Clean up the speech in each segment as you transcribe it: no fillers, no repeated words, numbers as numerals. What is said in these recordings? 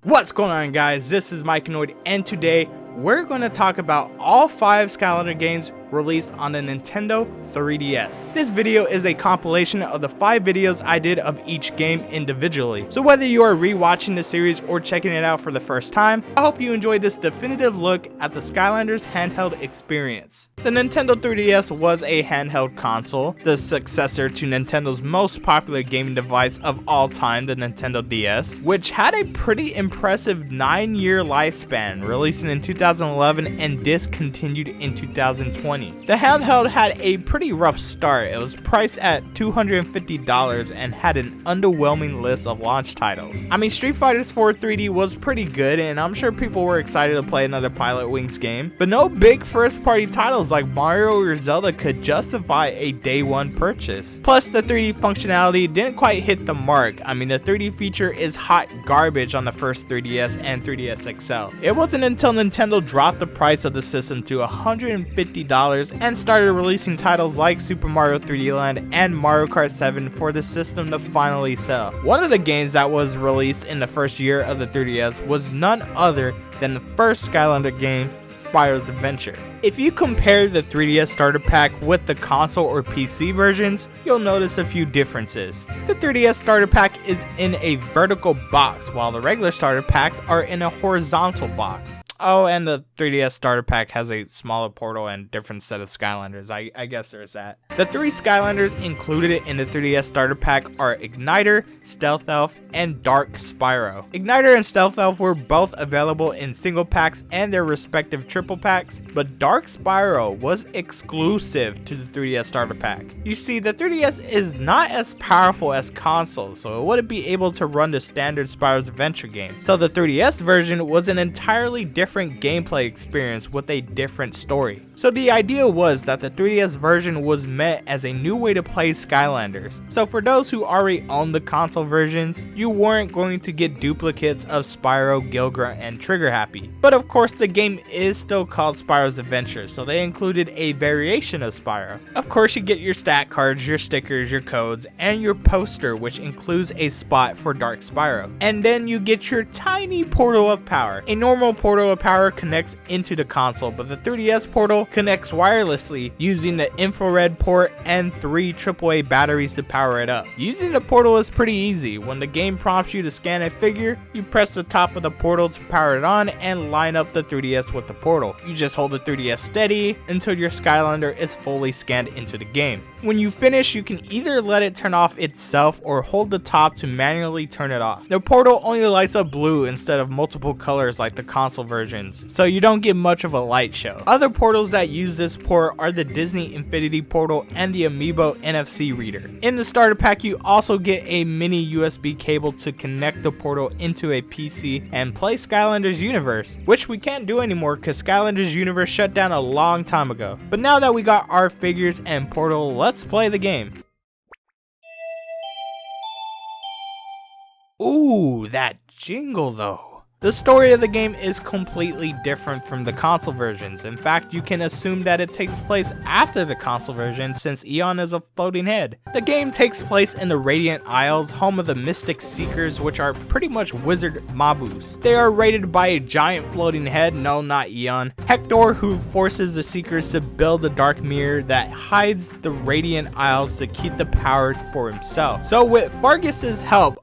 What's going on, guys? This is Mikeinoid, and today we're going to talk about all 5 Skylanders games released on the Nintendo 3DS. This video is a compilation of the 5 videos I did of each game individually. So whether you are rewatching the series or checking it out for the first time, I hope you enjoyed this definitive look at the Skylanders handheld experience. The Nintendo 3DS was a handheld console, the successor to Nintendo's most popular gaming device of all time, the Nintendo DS, which had a pretty impressive 9-year lifespan, releasing in 2011 and discontinued in 2020. The handheld had a pretty rough start. It was priced at $250 and had an underwhelming list of launch titles. I mean, Street Fighter 4 3D was pretty good, and I'm sure people were excited to play another Pilot Wings game, but no big first-party titles like Mario or Zelda could justify a day one purchase. Plus, the 3D functionality didn't quite hit the mark. I mean, the 3D feature is hot garbage on the first 3DS and 3DS XL. It wasn't until Nintendo dropped the price of the system to $150 and started releasing titles like Super Mario 3D Land and Mario Kart 7 for the system to finally sell. One of the games that was released in the first year of the 3DS was none other than the first Skylander game, Spyro's Adventure. If you compare the 3DS starter pack with the console or PC versions, you'll notice a few differences. The 3DS starter pack is in a vertical box, while the regular starter packs are in a horizontal box. Oh, and the 3DS starter pack has a smaller portal and different set of Skylanders. I guess there's that. The 3 Skylanders included in the 3DS starter pack are Igniter, Stealth Elf, and Dark Spyro. Igniter and Stealth Elf were both available in single packs and their respective triple packs, but Dark Spyro was exclusive to the 3DS starter pack. You see, the 3DS is not as powerful as consoles, so it wouldn't be able to run the standard Spyro's Adventure game. So the 3DS version was an entirely different gameplay experience with a different story. So the idea was that the 3DS version was meant as a new way to play Skylanders. So for those who already own the console versions, you weren't going to get duplicates of Spyro, Gilgrunt, and Trigger Happy. But of course, the game is still called Spyro's Adventure, so they included a variation of Spyro. Of course, you get your stat cards, your stickers, your codes, and your poster, which includes a spot for Dark Spyro. And then you get your tiny portal of power. A normal portal of power connects into the console, but the 3DS portal connects wirelessly using the infrared port and 3 AAA batteries to power it up. Using the portal is pretty easy. When the game prompts you to scan a figure, you press the top of the portal to power it on and line up the 3DS with the portal. You just hold the 3DS steady until your Skylander is fully scanned into the game. When you finish, you can either let it turn off itself or hold the top to manually turn it off. The portal only lights up blue instead of multiple colors like the console versions, so you don't get much of a light show. Other portals that use this port are the Disney Infinity portal and the Amiibo NFC reader. In the starter pack, you also get a mini USB cable to connect the portal into a PC and play Skylanders Universe, which we can't do anymore because Skylanders Universe shut down a long time ago. But now that we got our figures and portal, let's play the game. Ooh, that jingle though. The story of the game is completely different from the console versions. In fact, you can assume that it takes place after the console version since Eon is a floating head. The game takes place in the Radiant Isles, home of the Mystic Seekers, which are pretty much wizard mabus. They are raided by a giant floating head, no, not Eon, Hector, who forces the Seekers to build a dark mirror that hides the Radiant Isles to keep the power for himself. So with Vargas's help,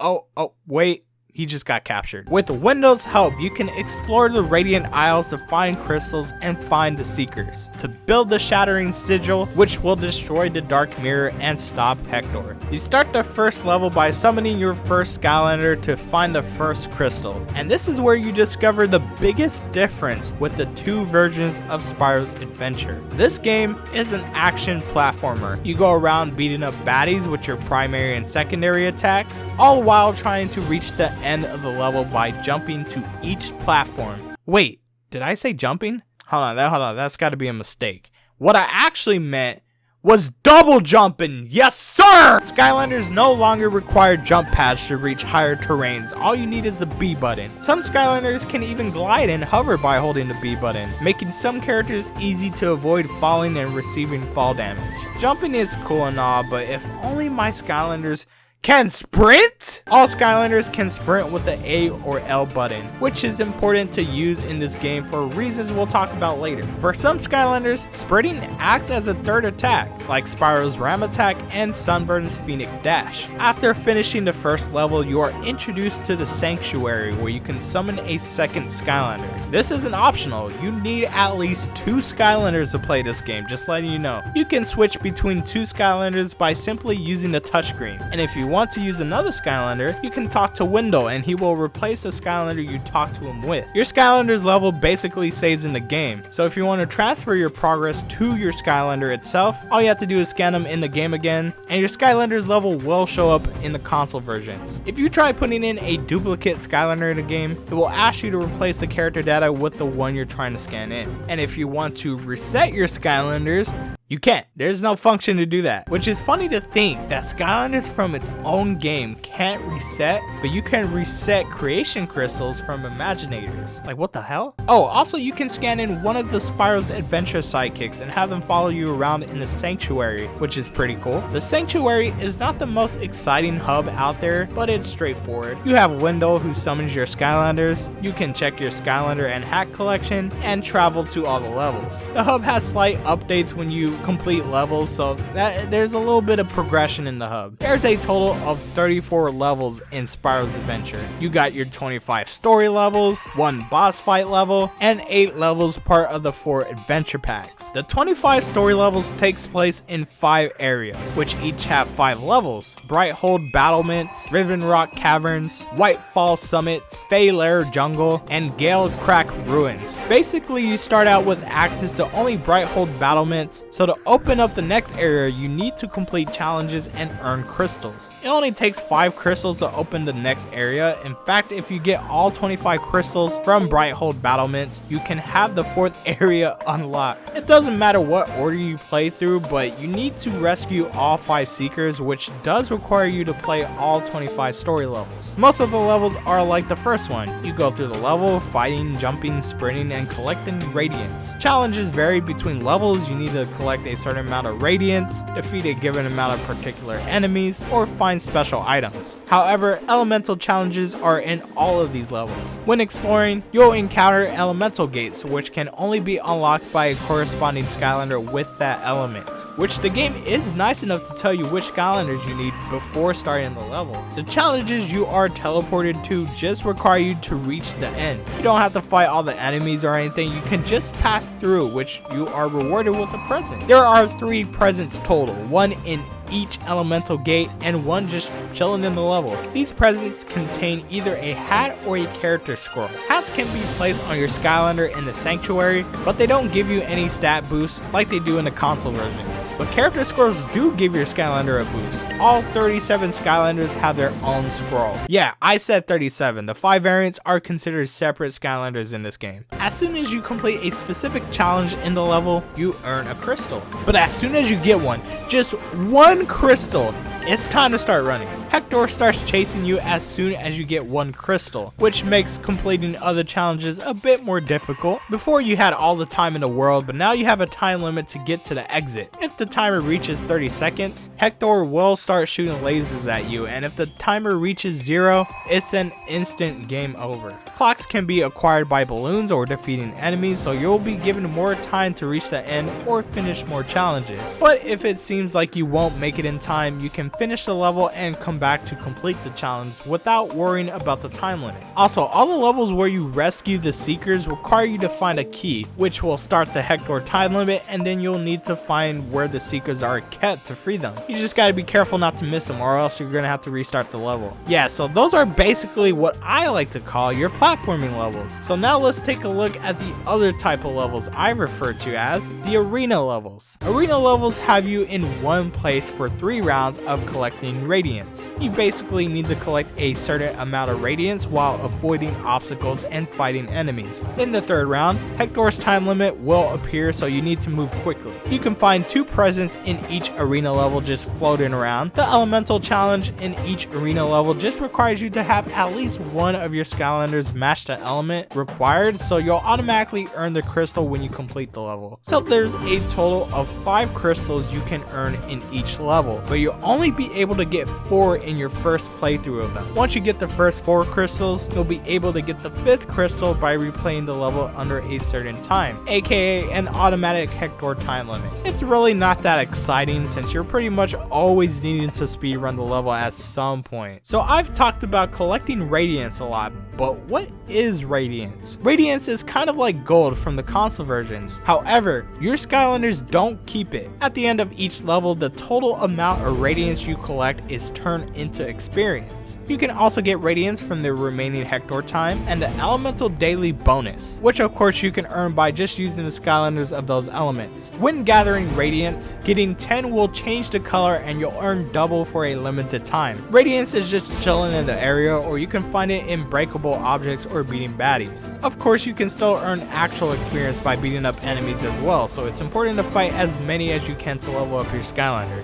wait. He just got captured. With Windows' help, you can explore the Radiant Isles to find crystals and find the Seekers, to build the Shattering Sigil, which will destroy the Dark Mirror and stop Hector. You start the first level by summoning your first Skylander to find the first crystal, and this is where you discover the biggest difference with the 2 versions of Spyro's Adventure. This game is an action platformer. You go around beating up baddies with your primary and secondary attacks, all while trying to reach the end of the level by jumping to each platform. Wait, did I say jumping? Hold on, that's gotta be a mistake. What I actually meant was double jumping. Yes, sir! Skylanders no longer require jump pads to reach higher terrains. All you need is the B button. Some Skylanders can even glide and hover by holding the B button, making some characters easy to avoid falling and receiving fall damage. Jumping is cool and all, but if only my Skylanders can sprint? All Skylanders can sprint with the A or L button, which is important to use in this game for reasons we'll talk about later. For some Skylanders, sprinting acts as a third attack, like Spyro's Ram Attack and Sunburn's Phoenix Dash. After finishing the first level, you are introduced to the Sanctuary, where you can summon a second Skylander. This isn't optional, you need at least 2 Skylanders to play this game, just letting you know. You can switch between 2 Skylanders by simply using the touchscreen, and if you want to use another Skylander, you can talk to Wendell and he will replace the Skylander you talk to him with. Your Skylander's level basically saves in the game, so if you want to transfer your progress to your Skylander itself, all you have to do is scan them in the game again, and your Skylander's level will show up in the console versions. If you try putting in a duplicate Skylander in the game, it will ask you to replace the character data with the one you're trying to scan in. And if you want to reset your Skylanders, you can't. There's no function to do that, which is funny to think that Skylanders from its own game can't reset, but you can reset creation crystals from Imaginators. Like, what the hell? Oh, also you can scan in one of the Spyro's adventure sidekicks and have them follow you around in the Sanctuary, which is pretty cool. The Sanctuary is not the most exciting hub out there, but it's straightforward. You have Wendell who summons your Skylanders, you can check your Skylander and hat collection, and travel to all the levels. The hub has slight updates when you complete levels, so that there's a little bit of progression in the hub. There's a total of 34 levels in Spyro's adventure. You got your 25 story levels, 1 boss fight level, and 8 levels part of the 4 adventure packs. The 25 story levels takes place in 5 areas, which each have 5 levels: Brighthold Battlements, Riven Rock Caverns, Whitefall Summits, Fey Lair Jungle, and Gale Crack Ruins. Basically, you start out with access to only Brighthold Battlements, so to open up the next area, you need to complete challenges and earn crystals. It only takes 5 crystals to open the next area. In fact, if you get all 25 crystals from Brighthold Battlements, you can have the 4th area unlocked. It doesn't matter what order you play through, but you need to rescue all 5 Seekers, which does require you to play all 25 story levels. Most of the levels are like the first one. You go through the level, fighting, jumping, sprinting, and collecting radiance. Challenges vary between levels. You need to collect a certain amount of radiance, defeat a given amount of particular enemies, or find special items. However, elemental challenges are in all of these levels. When exploring, you'll encounter elemental gates, which can only be unlocked by a corresponding Skylander with that element, which the game is nice enough to tell you which Skylanders you need before starting the level. The challenges you are teleported to just require you to reach the end. You don't have to fight all the enemies or anything, you can just pass through, which you are rewarded with a present. There are 3 presents total, 1 in each elemental gate and 1 just chilling in the level. These presents contain either a hat or a character scroll. Hats can be placed on your Skylander in the Sanctuary, but they don't give you any stat boosts like they do in the console versions. But character scrolls do give your Skylander a boost. All 37 Skylanders have their own scroll. Yeah, I said 37. The 5 variants are considered separate Skylanders in this game. As soon as you complete a specific challenge in the level, you earn a crystal. But as soon as you get one, just 1 crystal, it's time to start running. Hector starts chasing you as soon as you get 1 crystal, which makes completing other challenges a bit more difficult. Before you had all the time in the world, but now you have a time limit to get to the exit. If the timer reaches 30 seconds, Hector will start shooting lasers at you, and if the timer reaches 0, it's an instant game over. Clocks can be acquired by balloons or defeating enemies, so you'll be given more time to reach the end or finish more challenges. But if it seems like you won't make it in time, you can finish the level and come back to complete the challenge without worrying about the time limit. Also, all the levels where you rescue the Seekers require you to find a key, which will start the Hector time limit, and then you'll need to find where the Seekers are kept to free them. You just gotta be careful not to miss them, or else you're gonna have to restart the level. Yeah, so those are basically what I like to call your platforming levels. So now let's take a look at the other type of levels I refer to as the arena levels. Arena levels have you in one place for 3 rounds of collecting radiance. You basically need to collect a certain amount of radiance while avoiding obstacles and fighting enemies. In the 3rd round, Hector's time limit will appear, so you need to move quickly. You can find 2 presents in each arena level just floating around. The elemental challenge in each arena level just requires you to have at least one of your Skylanders match the element required, so you'll automatically earn the crystal when you complete the level. So there's a total of 5 crystals you can earn in each level, but you'll only be able to get 4 in your first playthrough of them. Once you get the first 4 crystals, you'll be able to get the 5th crystal by replaying the level under a certain time, aka an automatic Hector time limit. It's really not that exciting since you're pretty much always needing to speedrun the level at some point. So I've talked about collecting Radiance a lot, but what is Radiance? Radiance is kind of like gold from the console versions. However, your Skylanders don't keep it. At the end of each level, the total amount of Radiance you collect is turned into experience. You can also get Radiance from the remaining Hector time and the Elemental Daily bonus, which of course you can earn by just using the Skylanders of those elements. When gathering Radiance, getting 10 will change the color and you'll earn double for a limited time. Radiance is just chilling in the area, or you can find it in breakable objects or beating baddies. Of course, you can still earn actual experience by beating up enemies as well, so it's important to fight as many as you can to level up your Skylander.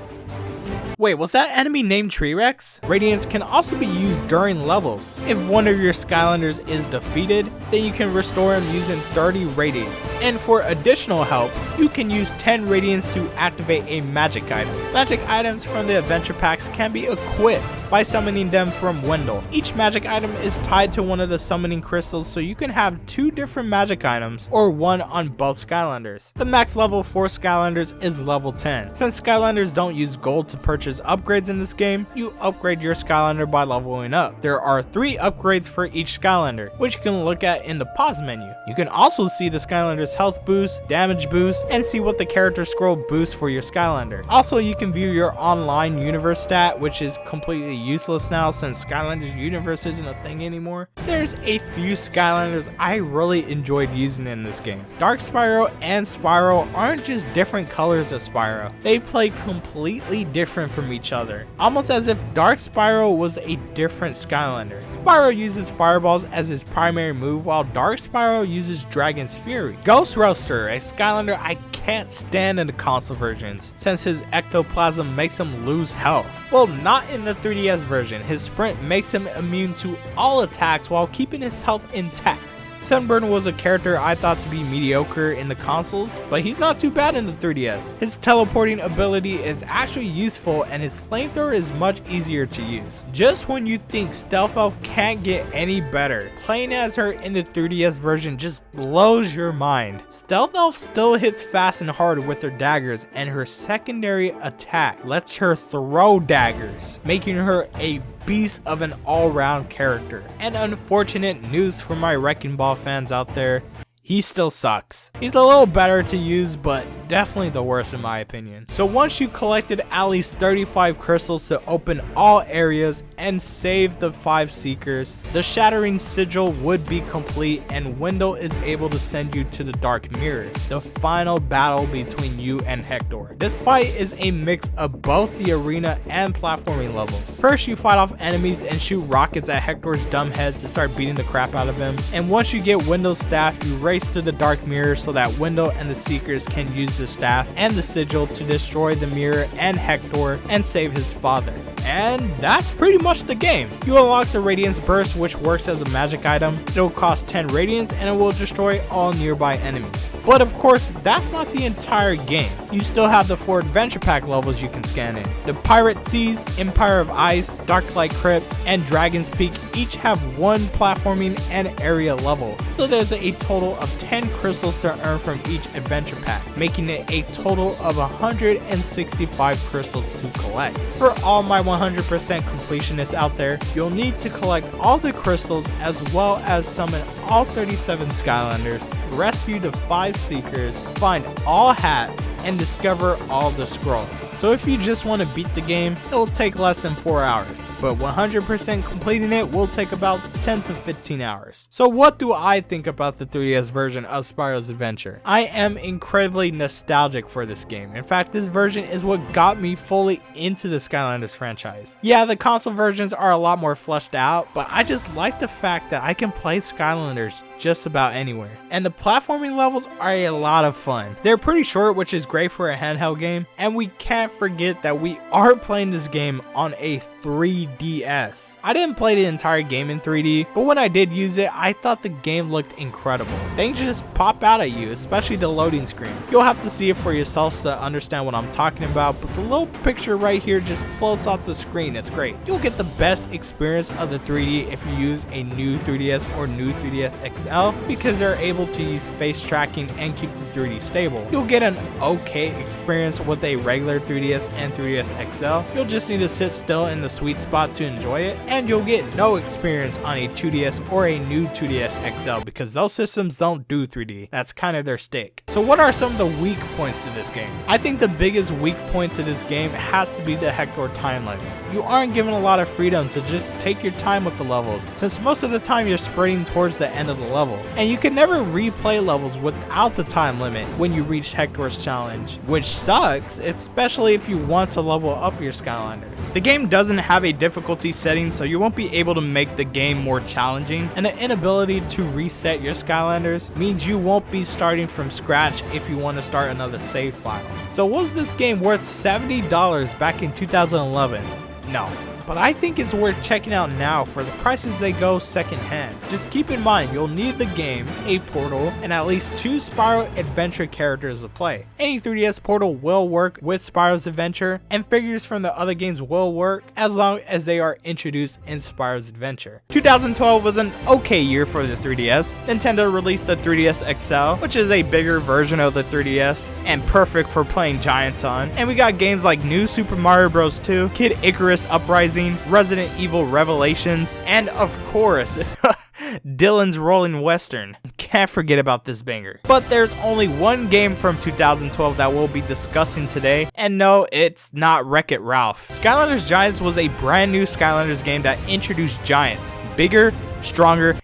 Wait, was that enemy named Treerex? Radiance can also be used during levels. If one of your Skylanders is defeated, then you can restore him using 30 Radiance. And for additional help, you can use 10 Radiance to activate a magic item. Magic items from the adventure packs can be equipped by summoning them from Wendell. Each magic item is tied to one of the summoning crystals, so you can have 2 different magic items or one on both Skylanders. The max level for Skylanders is level 10. Since Skylanders don't use gold to purchase upgrades in this game, you upgrade your Skylander by leveling up. There are 3 upgrades for each Skylander, which you can look at in the pause menu. You can also see the Skylander's health boost, damage boost, and see what the character scroll boosts for your Skylander. Also, you can view your online universe stat, which is completely useless now since Skylanders universe isn't a thing anymore. There's a few Skylanders I really enjoyed using in this game. Dark Spyro and Spyro aren't just different colors of Spyro. They play completely different from each other, almost as if Dark Spyro was a different Skylander. Spyro uses fireballs as his primary move, while Dark Spyro uses Dragon's Fury. Ghost Roaster, a Skylander I can't stand in the console versions, since his ectoplasm makes him lose health. Well, not in the 3DS version. His sprint makes him immune to all attacks while keeping his health intact. Sunburn was a character I thought to be mediocre in the consoles, but he's not too bad in the 3DS. His teleporting ability is actually useful and his flamethrower is much easier to use. Just when you think Stealth Elf can't get any better, playing as her in the 3DS version just blows your mind. Stealth Elf still hits fast and hard with her daggers, and her secondary attack lets her throw daggers, making her a beast of an all-round character. And unfortunate news for my Wrecking Ball fans out there, he still sucks. He's a little better to use, but definitely the worst in my opinion. So once you collected at least 35 crystals to open all areas and save the 5 seekers, the Shattering Sigil would be complete and Wendell is able to send you to the Dark Mirror, the final battle between you and Hector. This fight is a mix of both the arena and platforming levels. First, you fight off enemies and shoot rockets at Hector's dumb head to start beating the crap out of him. And once you get Wendell's staff, you race to the Dark Mirror so that Wendell and the Seekers can use the staff and the sigil to destroy the mirror and Hector and save his father. And that's pretty much the game. You unlock the Radiance Burst, which works as a magic item. It'll cost 10 Radiance and it will destroy all nearby enemies. But of course, that's not the entire game. You still have the 4 Adventure Pack levels you can scan in. The Pirate Seas, Empire of Ice, Darklight Crypt, and Dragon's Peak each have 1 platforming and area level. So there's a total of 10 crystals to earn from each adventure pack, making it a total of 165 crystals to collect. For all my 100% completionists out there, you'll need to collect all the crystals as well as summon all 37 Skylanders, rescue the 5 Seekers, find all hats, and discover all the scrolls. So if you just want to beat the game, it will take less than 4 hours, but 100% completing it will take about 10 to 15 hours. So what do I think about the 3DS version of Spyro's Adventure? I am incredibly nostalgic for this game. In fact, this version is what got me fully into the Skylanders franchise. Yeah, the console versions are a lot more fleshed out, but I just like the fact that I can play Skylanders just about anywhere. And the platforming levels are a lot of fun. They're pretty short, which is great for a handheld game, and we can't forget that we are playing this game on a 3DS. I didn't play the entire game in 3D, but when I did use it, I thought the game looked incredible. Things just pop out at you, especially the loading screen. You'll have to see it for yourselves to understand what I'm talking about, but the little picture right here just floats off the screen. It's great. You'll get the best experience of the 3D if you use a new 3DS or new 3DS XL, because they're able to use face tracking and keep the 3D stable. You'll get an okay experience with a regular 3DS and 3DS XL. You'll just need to sit still in the sweet spot to enjoy it, and you'll get no experience on a 2DS or a new 2DS XL because those systems don't do 3D. That's kind of their stick. So what are some of the weak points to this game? I think the biggest weak point to this game has to be the hectare time limit. You aren't given a lot of freedom to just take your time with the levels, since most of the time you're sprinting towards the end of the level, and you can never replay levels without the time limit when you reach Hector's challenge, which sucks, especially if you want to level up your Skylanders. The game doesn't have a difficulty setting, so you won't be able to make the game more challenging, and the inability to reset your Skylanders means you won't be starting from scratch if you want to start another save file. So was this game worth $70 back in 2011? No. But I think it's worth checking out now for the prices they go secondhand. Just keep in mind, you'll need the game, a portal, and at least 2 Spyro Adventure characters to play. Any 3DS portal will work with Spyro's Adventure, and figures from the other games will work as long as they are introduced in Spyro's Adventure. 2012 was an okay year for the 3DS. Nintendo released the 3DS XL, which is a bigger version of the 3DS, and perfect for playing Giants on. And we got games like New Super Mario Bros. 2, Kid Icarus Uprising, Resident Evil Revelations, and of course, Dylan's Rolling Western. Can't forget about this banger. But there's only one game from 2012 that we'll be discussing today, and no, it's not Wreck-It Ralph. Skylanders Giants was a brand new Skylanders game that introduced giants, bigger, stronger,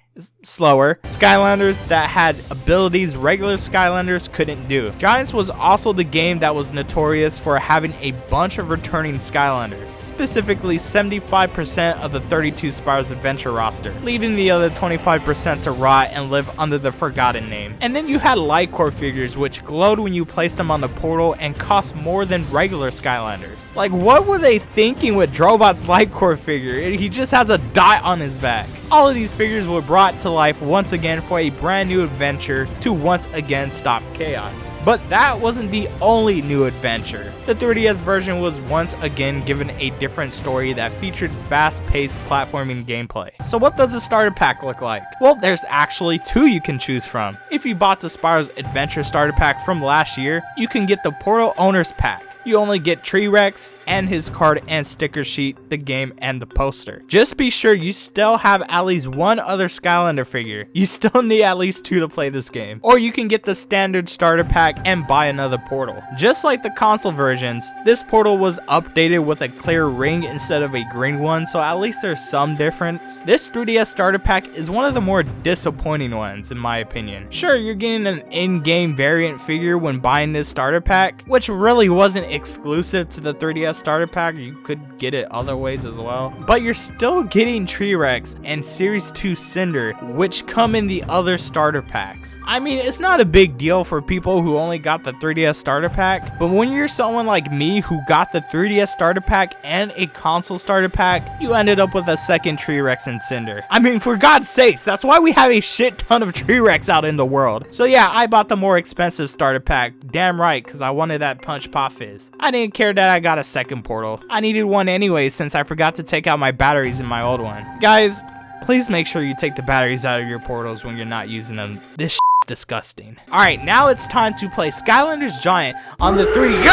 slower Skylanders that had abilities regular Skylanders couldn't do. Giants was also the game that was notorious for having a bunch of returning Skylanders, specifically 75% of the 32 Spyro's Adventure roster, leaving the other 25% to rot and live under the forgotten name. And then you had Light Core figures, which glowed when you placed them on the portal and cost more than regular Skylanders. Like, what were they thinking with Drobot's Light Core figure? He just has a dot on his back. All of these figures were brought to life once again for a brand new adventure to once again stop Chaos. But that wasn't the only new adventure. The 3DS version was once again given a different story that featured fast-paced platforming gameplay. So what does the starter pack look like? Well, there's actually 2 you can choose from. If you bought the Spyro's Adventure starter pack from last year, you can get the Portal Owners Pack. You only get Treerex and his card and sticker sheet, the game, and the poster. Just be sure you still have at least one other Skylander figure. You still need at least 2 to play this game. Or you can get the standard starter pack and buy another portal. Just like the console versions, this portal was updated with a clear ring instead of a green one, so at least there's some difference. This 3DS starter pack is one of the more disappointing ones in my opinion. Sure, you're getting an in-game variant figure when buying this starter pack, which really wasn't exclusive to the 3DS starter pack. You could get it other ways as well, but you're still getting Treerex and Series 2 Cinder, which come in the other starter packs. I mean, it's not a big deal for people who only got the 3DS starter pack, but when you're someone like me who got the 3DS starter pack and a console starter pack, you ended up with a second Treerex and Cinder. I mean, for God's sakes, that's why we have a shit ton of Treerex out in the world. So yeah, I bought the more expensive starter pack, damn right, because I wanted that Punch Pop Fizz. I didn't care that I got a second portal. I needed one anyway since I forgot to take out my batteries in my old one. Guys, please make sure you take the batteries out of your portals when you're not using them. This shit's disgusting. Alright, now it's time to play Skylanders Giant on the 3D.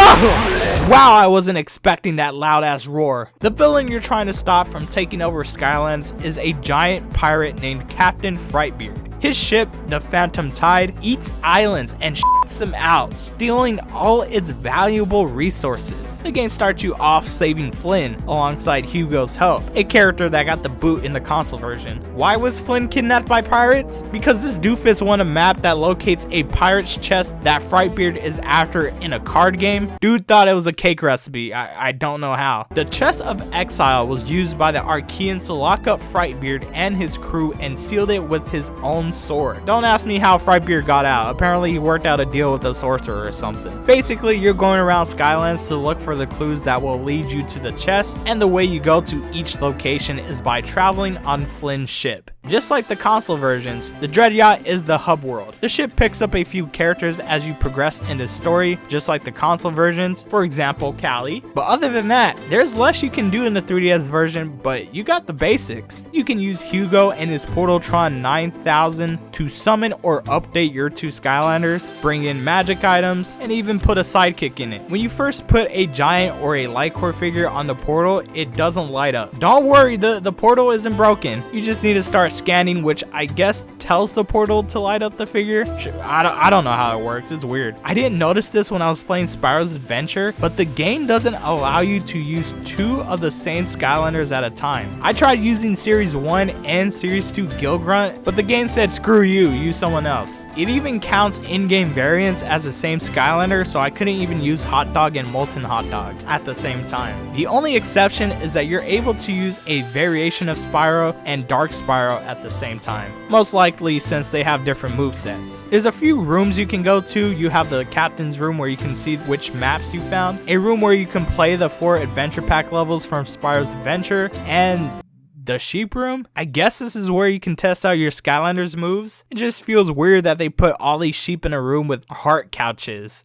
Wow, I wasn't expecting that loud ass roar. The villain you're trying to stop from taking over Skylands is a giant pirate named Captain Frightbeard. His ship, the Phantom Tide, eats islands and shits takes them out, stealing all its valuable resources. The game starts you off saving Flynn alongside Hugo's help, a character that got the boot in the console version. Why was Flynn kidnapped by pirates? Because this doofus won a map that locates a pirate's chest that Frightbeard is after in a card game. Dude thought it was a cake recipe. I don't know how. The Chest of Exile was used by the Arkeyans to lock up Frightbeard and his crew and sealed it with his own sword. Don't ask me how Frightbeard got out. Apparently he worked out a deal with a sorcerer or something. Basically, you're going around Skylands to look for the clues that will lead you to the chest, and the way you go to each location is by traveling on Flynn's ship. Just like the console versions, the Dread Yacht is the hub world. The ship picks up a few characters as you progress in the story, just like the console versions, for example, Callie. But other than that, there's less you can do in the 3DS version, but you got the basics. You can use Hugo and his Portaltron 9000 to summon or update your two Skylanders, bring in magic items, and even put a sidekick in it. When you first put a giant or a Lightcore figure on the portal, it doesn't light up. Don't worry, the portal isn't broken. You just need to start scanning, which I guess tells the portal to light up the figure. I don't know how it works. It's weird. I didn't notice this when I was playing Spyro's Adventure, but the game doesn't allow you to use two of the same Skylanders at a time. I tried using Series 1 and Series 2 Gilgrunt, but the game said screw you, use someone else. It even counts in-game variants as the same Skylander, so I couldn't even use Hot Dog and Molten Hot Dog at the same time. The only exception is that you're able to use a variation of Spyro and Dark Spyro at the same time, most likely since they have different movesets. There's a few rooms you can go to. You have the captain's room where you can see which maps you found, a room where you can play the 4 adventure pack levels from Spyro's Adventure, and the sheep room? I guess this is where you can test out your Skylanders moves. It just feels weird that they put all these sheep in a room with heart couches.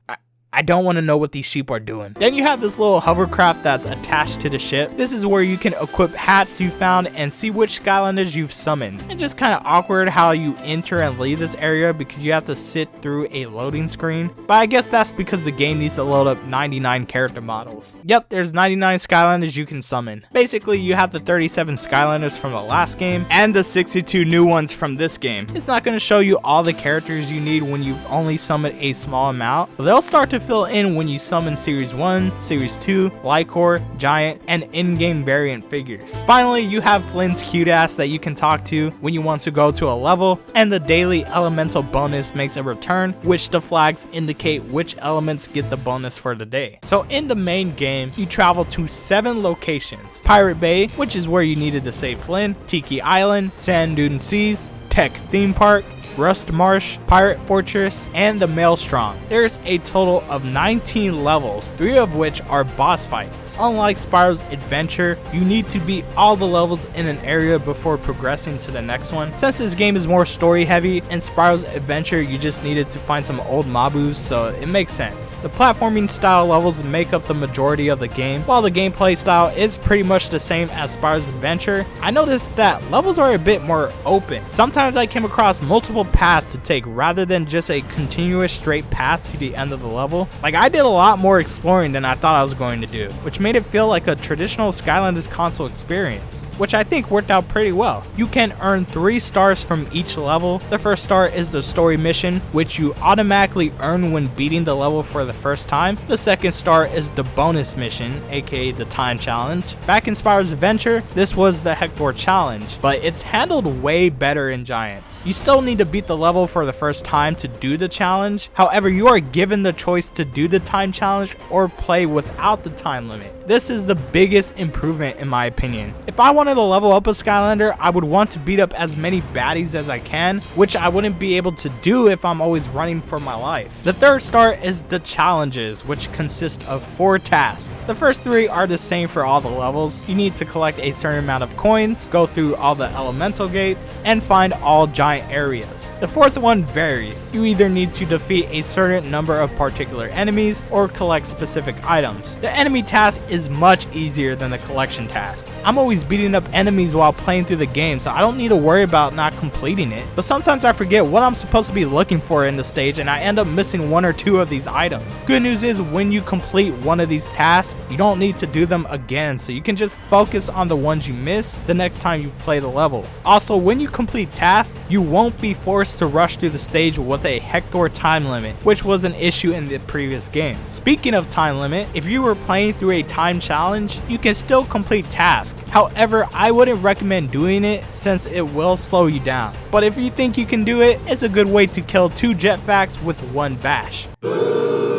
I don't want to know what these sheep are doing. Then you have this little hovercraft that's attached to the ship. This is where you can equip hats you found and see which Skylanders you've summoned. It's just kind of awkward how you enter and leave this area because you have to sit through a loading screen. But I guess that's because the game needs to load up 99 character models. Yep, there's 99 Skylanders you can summon. Basically, you have the 37 Skylanders from the last game and the 62 new ones from this game. It's not going to show you all the characters you need when you've only summoned a small amount, but they'll start to fill in when you summon Series 1, Series 2, Lightcore, Giant, and in-game variant figures. Finally, you have Flynn's cute ass that you can talk to when you want to go to a level, and the daily elemental bonus makes a return, which the flags indicate which elements get the bonus for the day. So in the main game, you travel to 7 locations: Pirate Bay, which is where you needed to save Flynn, Tiki Island, Sand Dune Seas, Tech Theme Park, Rust Marsh, Pirate Fortress, and the Maelstrom. There's a total of 19 levels, 3 of which are boss fights. Unlike Spyro's Adventure, you need to beat all the levels in an area before progressing to the next one. Since this game is more story heavy, in Spyro's Adventure you just needed to find some old Mabus, so it makes sense. The platforming style levels make up the majority of the game, while the gameplay style is pretty much the same as Spyro's Adventure. I noticed that levels are a bit more open. Sometimes I came across multiple paths to take rather than just a continuous straight path to the end of the level. Like, I did a lot more exploring than I thought I was going to do, which made it feel like a traditional Skylanders console experience, which I think worked out pretty well. You can earn 3 stars from each level. The first star is the story mission, which you automatically earn when beating the level for the first time. The second star is the bonus mission, aka the time challenge. Back in Spyro's Adventure, this was the Hector challenge, but it's handled way better in Giants. You still need to beat the level for the first time to do the challenge. However, you are given the choice to do the time challenge or play without the time limit. This is the biggest improvement in my opinion. If I wanted to level up a Skylander, I would want to beat up as many baddies as I can, which I wouldn't be able to do if I'm always running for my life. The third star is the challenges, which consist of 4 tasks. The first 3 are the same for all the levels. You need to collect a certain amount of coins, go through all the elemental gates, and find all giant areas. The fourth one varies. You either need to defeat a certain number of particular enemies or collect specific items. The enemy task is much easier than the collection task. I'm always beating up enemies while playing through the game, so I don't need to worry about not completing it. But sometimes I forget what I'm supposed to be looking for in the stage and I end up missing one or two of these items. Good news is when you complete one of these tasks, you don't need to do them again, so you can just focus on the ones you missed the next time you play the level. Also, when you complete tasks, you won't be forced to rush through the stage with a hector time limit, which was an issue in the previous game. Speaking of time limit, if you were playing through a time challenge, you can still complete tasks. However, I wouldn't recommend doing it since it will slow you down. But if you think you can do it, it's a good way to kill 2 jetpacks with 1 bash.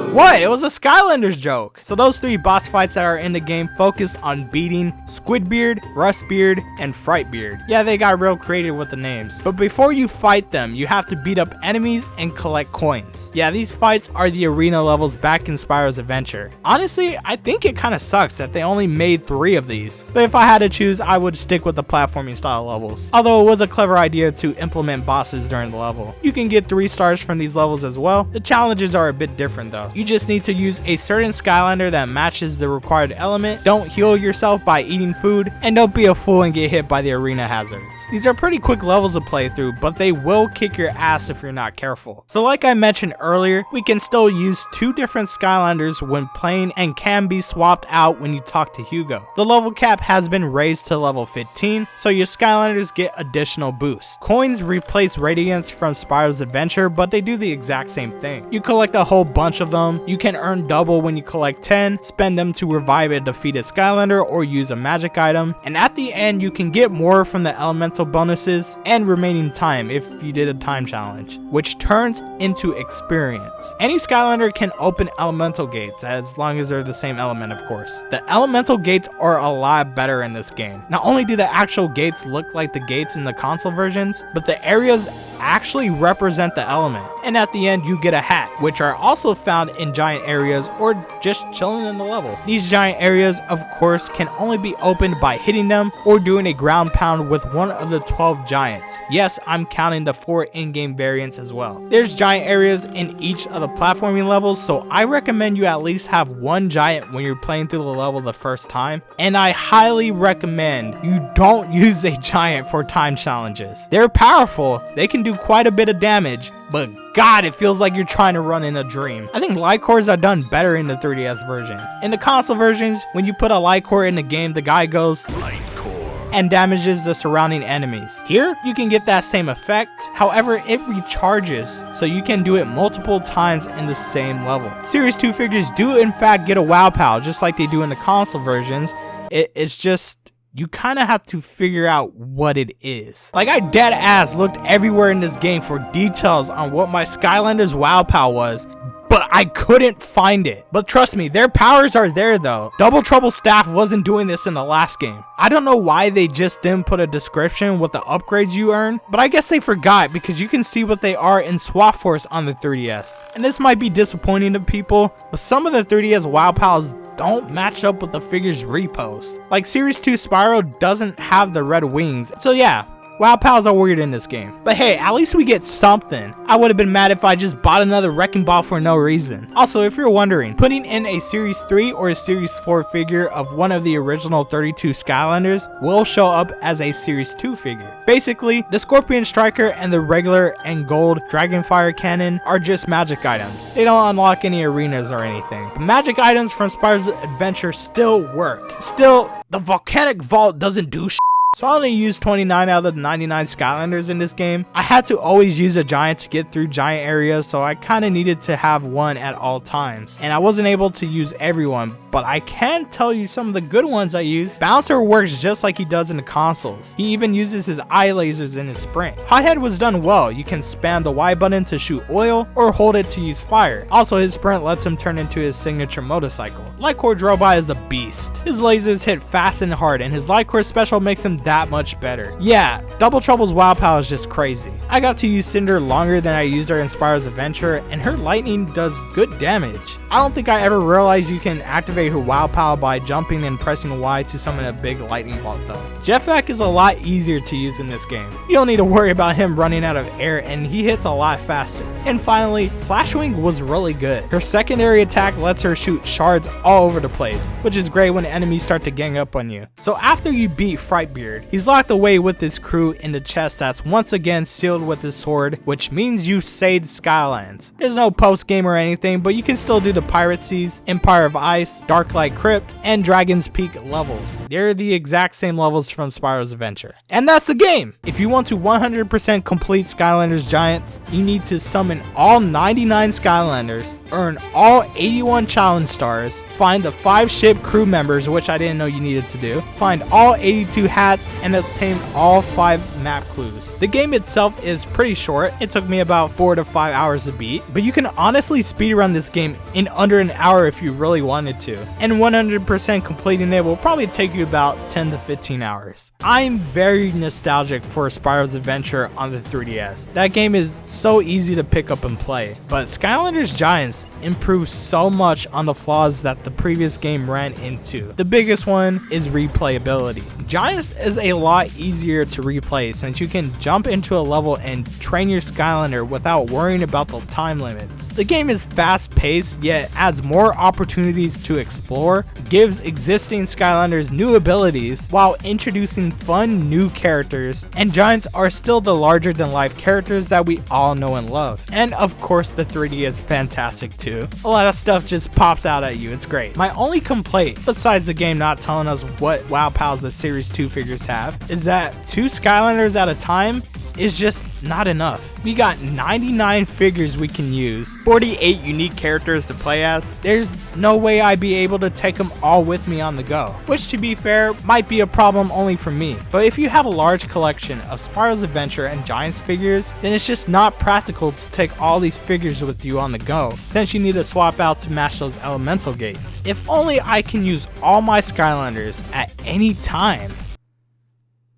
What? It was a Skylanders joke. So those 3 boss fights that are in the game focus on beating Squidbeard, Rustbeard, and Frightbeard. Yeah, they got real creative with the names. But before you fight them, you have to beat up enemies and collect coins. Yeah, these fights are the arena levels back in Spyro's Adventure. Honestly, I think it kind of sucks that they only made 3 of these. But if I had to choose, I would stick with the platforming style levels. Although it was a clever idea to implement bosses during the level. You can get 3 stars from these levels as well. The challenges are a bit different though. You just need to use a certain Skylander that matches the required element, don't heal yourself by eating food, and don't be a fool and get hit by the arena hazards. These are pretty quick levels to play through, but they will kick your ass if you're not careful. So like I mentioned earlier, we can still use 2 different Skylanders when playing and can be swapped out when you talk to Hugo. The level cap has been raised to level 15, so your Skylanders get additional boosts. Coins replace Radiance from Spyro's Adventure, but they do the exact same thing. You collect a whole bunch of them. You can earn double when you collect 10, spend them to revive a defeated Skylander or use a magic item, and at the end you can get more from the elemental bonuses and remaining time if you did a time challenge, which turns into experience. Any Skylander can open elemental gates as long as they're the same element, of course. The elemental gates are a lot better in this game. Not only do the actual gates look like the gates in the console versions, but the areas actually represent the element. And at the end you get a hat, which are also found in giant areas or just chilling in the level. These giant areas of course can only be opened by hitting them or doing a ground pound with one of the 12 giants. Yes, I'm counting the 4 in-game variants as well. There's giant areas in each of the platforming levels, so I recommend you at least have 1 giant when you're playing through the level the first time. And I highly recommend you don't use a giant for time challenges. They're powerful, they can do quite a bit of damage, but God, it feels like you're trying to run in a dream. I think light cores are done better in the 3DS version. In the console versions, when you put a light core in the game, the guy goes light core and damages the surrounding enemies. Here, you can get that same effect, however, it recharges, so you can do it multiple times in the same level. Series 2 figures do in fact get a wow pow, just like they do in the console versions. It's just, you kind of have to figure out what it is. Like, I dead ass looked everywhere in this game for details on what my Skylanders wow pow was, but I couldn't find it. But trust me, their powers are there though. Double Trouble staff wasn't doing this in the last game. I don't know why they just didn't put a description with the upgrades you earn, but I guess they forgot because you can see what they are in Swap Force on the 3DS. And this might be disappointing to people, but some of the 3DS wow pals don't match up with the figure's repost. Like Series 2 Spyro doesn't have the red wings, so yeah, wow pals are weird in this game. But hey, at least we get something. I would have been mad if I just bought another Wrecking Ball for no reason. Also, if you're wondering, putting in a Series 3 or a Series 4 figure of one of the original 32 Skylanders will show up as a Series 2 figure. Basically, the Scorpion Striker and the regular and gold Dragonfire Cannon are just magic items. They don't unlock any arenas or anything. But magic items from Spyro's Adventure still work. Still, the Volcanic Vault doesn't do shit. So I only used 29 out of the 99 Skylanders in this game. I had to always use a giant to get through giant areas, so I kind of needed to have one at all times. And I wasn't able to use everyone, but I can tell you some of the good ones I used. Bouncer works just like he does in the consoles. He even uses his eye lasers in his sprint. Hothead was done well. You can spam the Y button to shoot oil or hold it to use fire. Also, his sprint lets him turn into his signature motorcycle. Lightcore Drobot is a beast. His lasers hit fast and hard, and his Lightcore special makes him that much better. Yeah, Double Trouble's wow power is just crazy. I got to use Cinder longer than I used her in Spyro's Adventure, and her lightning does good damage. I don't think I ever realized you can activate activate her wow power by jumping and pressing Y to summon a big lightning bolt though. Jetpack is a lot easier to use in this game. You don't need to worry about him running out of air, and he hits a lot faster. And finally, Flashwing was really good. Her secondary attack lets her shoot shards all over the place, which is great when enemies start to gang up on you. So after you beat Frightbeard, he's locked away with his crew in the chest that's once again sealed with his sword, which means you saved Skylands. There's no post game or anything, but you can still do the Pirate Seas, Empire of Ice, Darklight Crypt, and Dragon's Peak levels. They're the exact same levels from Spyro's Adventure. And that's the game! If you want to 100% complete Skylanders Giants, you need to summon all 99 Skylanders, earn all 81 challenge stars, find the 5 ship crew members, which I didn't know you needed to do, find all 82 hats, and obtain all 5 map clues. The game itself is pretty short. It took me about 4 to 5 hours to beat, but you can honestly speedrun this game in under an hour if you really wanted to, and 100% completing it will probably take you about 10 to 15 hours. I'm very nostalgic for Spyro's Adventure on the 3DS. That game is so easy to pick up and play, but Skylanders Giants improves so much on the flaws that the previous game ran into. The biggest one is replayability. Giants is a lot easier to replay since you can jump into a level and train your Skylander without worrying about the time limits. The game is fast paced yet adds more opportunities to explore, gives existing Skylanders new abilities while introducing fun new characters, and Giants are still the larger than life characters that we all know and love. And of course the 3D is fantastic too. A lot of stuff just pops out at you, it's great. My only complaint, besides the game not telling us what WoW Pals the Series 2 figures have, is that 2 Skylanders at a time is just not enough. We got 99 figures we can use, 48 unique characters to play as. There's no way I'd be able to take them all with me on the go, which to be fair might be a problem only for me. But if you have a large collection of Spyro's Adventure and Giants figures, then it's just not practical to take all these figures with you on the go, since you need to swap out to match those elemental gates. If only I can use all my Skylanders at any time.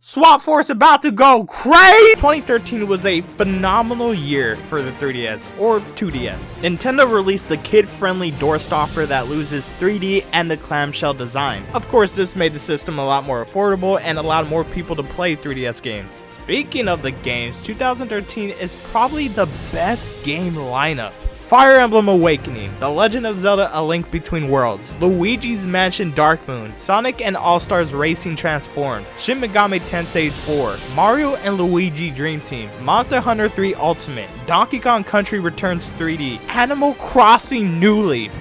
Swap Force about to go crazy! 2013 was a phenomenal year for the 3DS, or 2DS. Nintendo released the kid-friendly door stopper that loses 3D and the clamshell design. Of course, this made the system a lot more affordable and allowed more people to play 3DS games. Speaking of the games, 2013 is probably the best game lineup. Fire Emblem Awakening, The Legend of Zelda: A Link Between Worlds, Luigi's Mansion Dark Moon, Sonic and All-Stars Racing Transformed, Shin Megami Tensei 4, Mario and Luigi Dream Team, Monster Hunter 3 Ultimate, Donkey Kong Country Returns 3D, Animal Crossing New Leaf.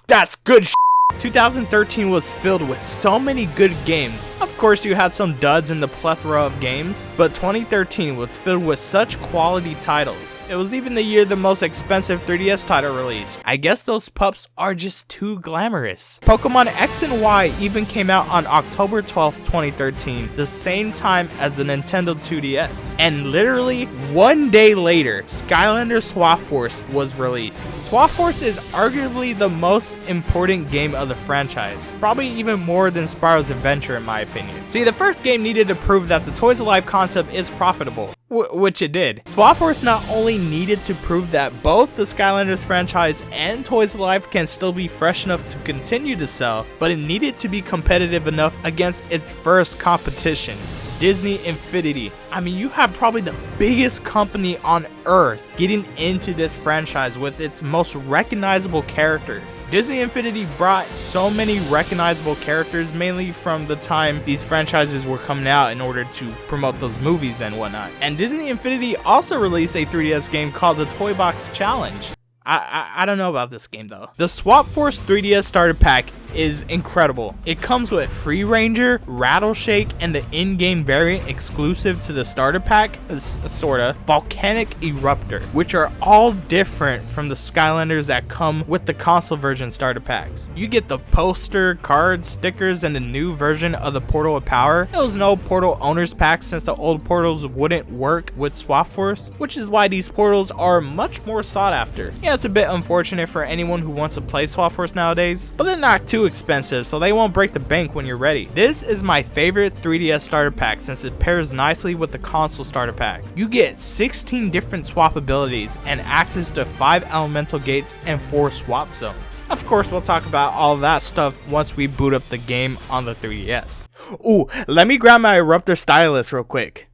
That's good shit. 2013 was filled with so many good games. Of course, you had some duds in the plethora of games, but 2013 was filled with such quality titles. It was even the year the most expensive 3DS title released. I guess those pups are just too glamorous. Pokemon X and Y even came out on October 12th, 2013, the same time as the Nintendo 2DS. And literally one day later, Skylanders Swap Force was released. Swap Force is arguably the most important game of the franchise, probably even more than Spyro's Adventure in my opinion. See, the first game needed to prove that the Toys Alive concept is profitable, which it did. Swap Force not only needed to prove that both the Skylanders franchise and Toys Alive can still be fresh enough to continue to sell, but it needed to be competitive enough against its first competition, Disney Infinity. I mean, you have probably the biggest company on earth getting into this franchise with its most recognizable characters. Disney Infinity brought so many recognizable characters, mainly from the time these franchises were coming out in order to promote those movies and whatnot. And Disney Infinity also released a 3DS game called the Toy Box Challenge. I don't know about this game though. The Swap Force 3DS starter pack is incredible. It comes with Free Ranger, Rattleshake, and the in-game variant exclusive to the starter pack, sorta, Volcanic Eruptor, which are all different from the Skylanders that come with the console version starter packs. You get the poster, cards, stickers, and the new version of the Portal of Power. There was no Portal Owners Pack since the old portals wouldn't work with Swap Force, which is why these portals are much more sought after. Yeah, it's a bit unfortunate for anyone who wants to play Swap Force nowadays, but they're not too too expensive, so they won't break the bank when you're ready. This is my favorite 3DS starter pack since it pairs nicely with the console starter pack. You get 16 different swap abilities and access to 5 elemental gates and 4 swap zones. Of course, we'll talk about all that stuff once we boot up the game on the 3DS. Ooh, let me grab my Eruptor stylus real quick.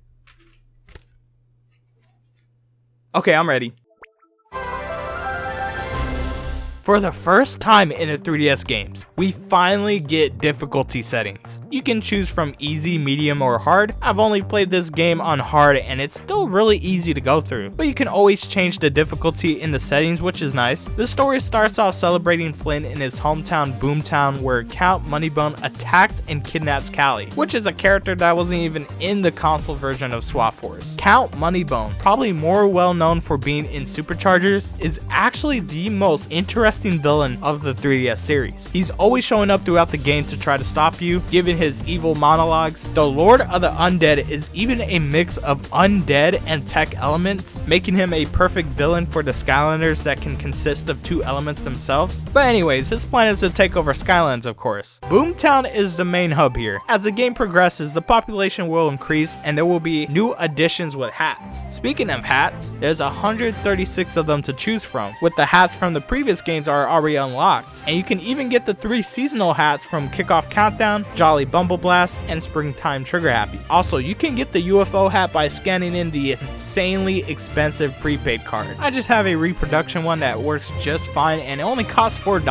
Okay, I'm ready. For the first time in the 3DS games, we finally get difficulty settings. You can choose from easy, medium, or hard. I've only played this game on hard and it's still really easy to go through, but you can always change the difficulty in the settings, which is nice. The story starts off celebrating Flynn in his hometown Boomtown, where Count Moneybone attacks and kidnaps Callie, which is a character that wasn't even in the console version of Swap Force. Count Moneybone, probably more well known for being in Superchargers, is actually the most interesting villain of the 3DS series. He's always showing up throughout the game to try to stop you, giving his evil monologues. The Lord of the Undead is even a mix of undead and tech elements, making him a perfect villain for the Skylanders that can consist of 2 elements themselves. But anyways, his plan is to take over Skylands, of course. Boomtown is the main hub here. As the game progresses, the population will increase and there will be new additions with hats. Speaking of hats, there's 136 of them to choose from, with the hats from the previous games are already unlocked, and you can even get the 3 seasonal hats from Kickoff Countdown, Jolly Bumble Blast, and Springtime Trigger Happy. Also, you can get the UFO hat by scanning in the insanely expensive prepaid card. I just have a reproduction one that works just fine and it only costs $4.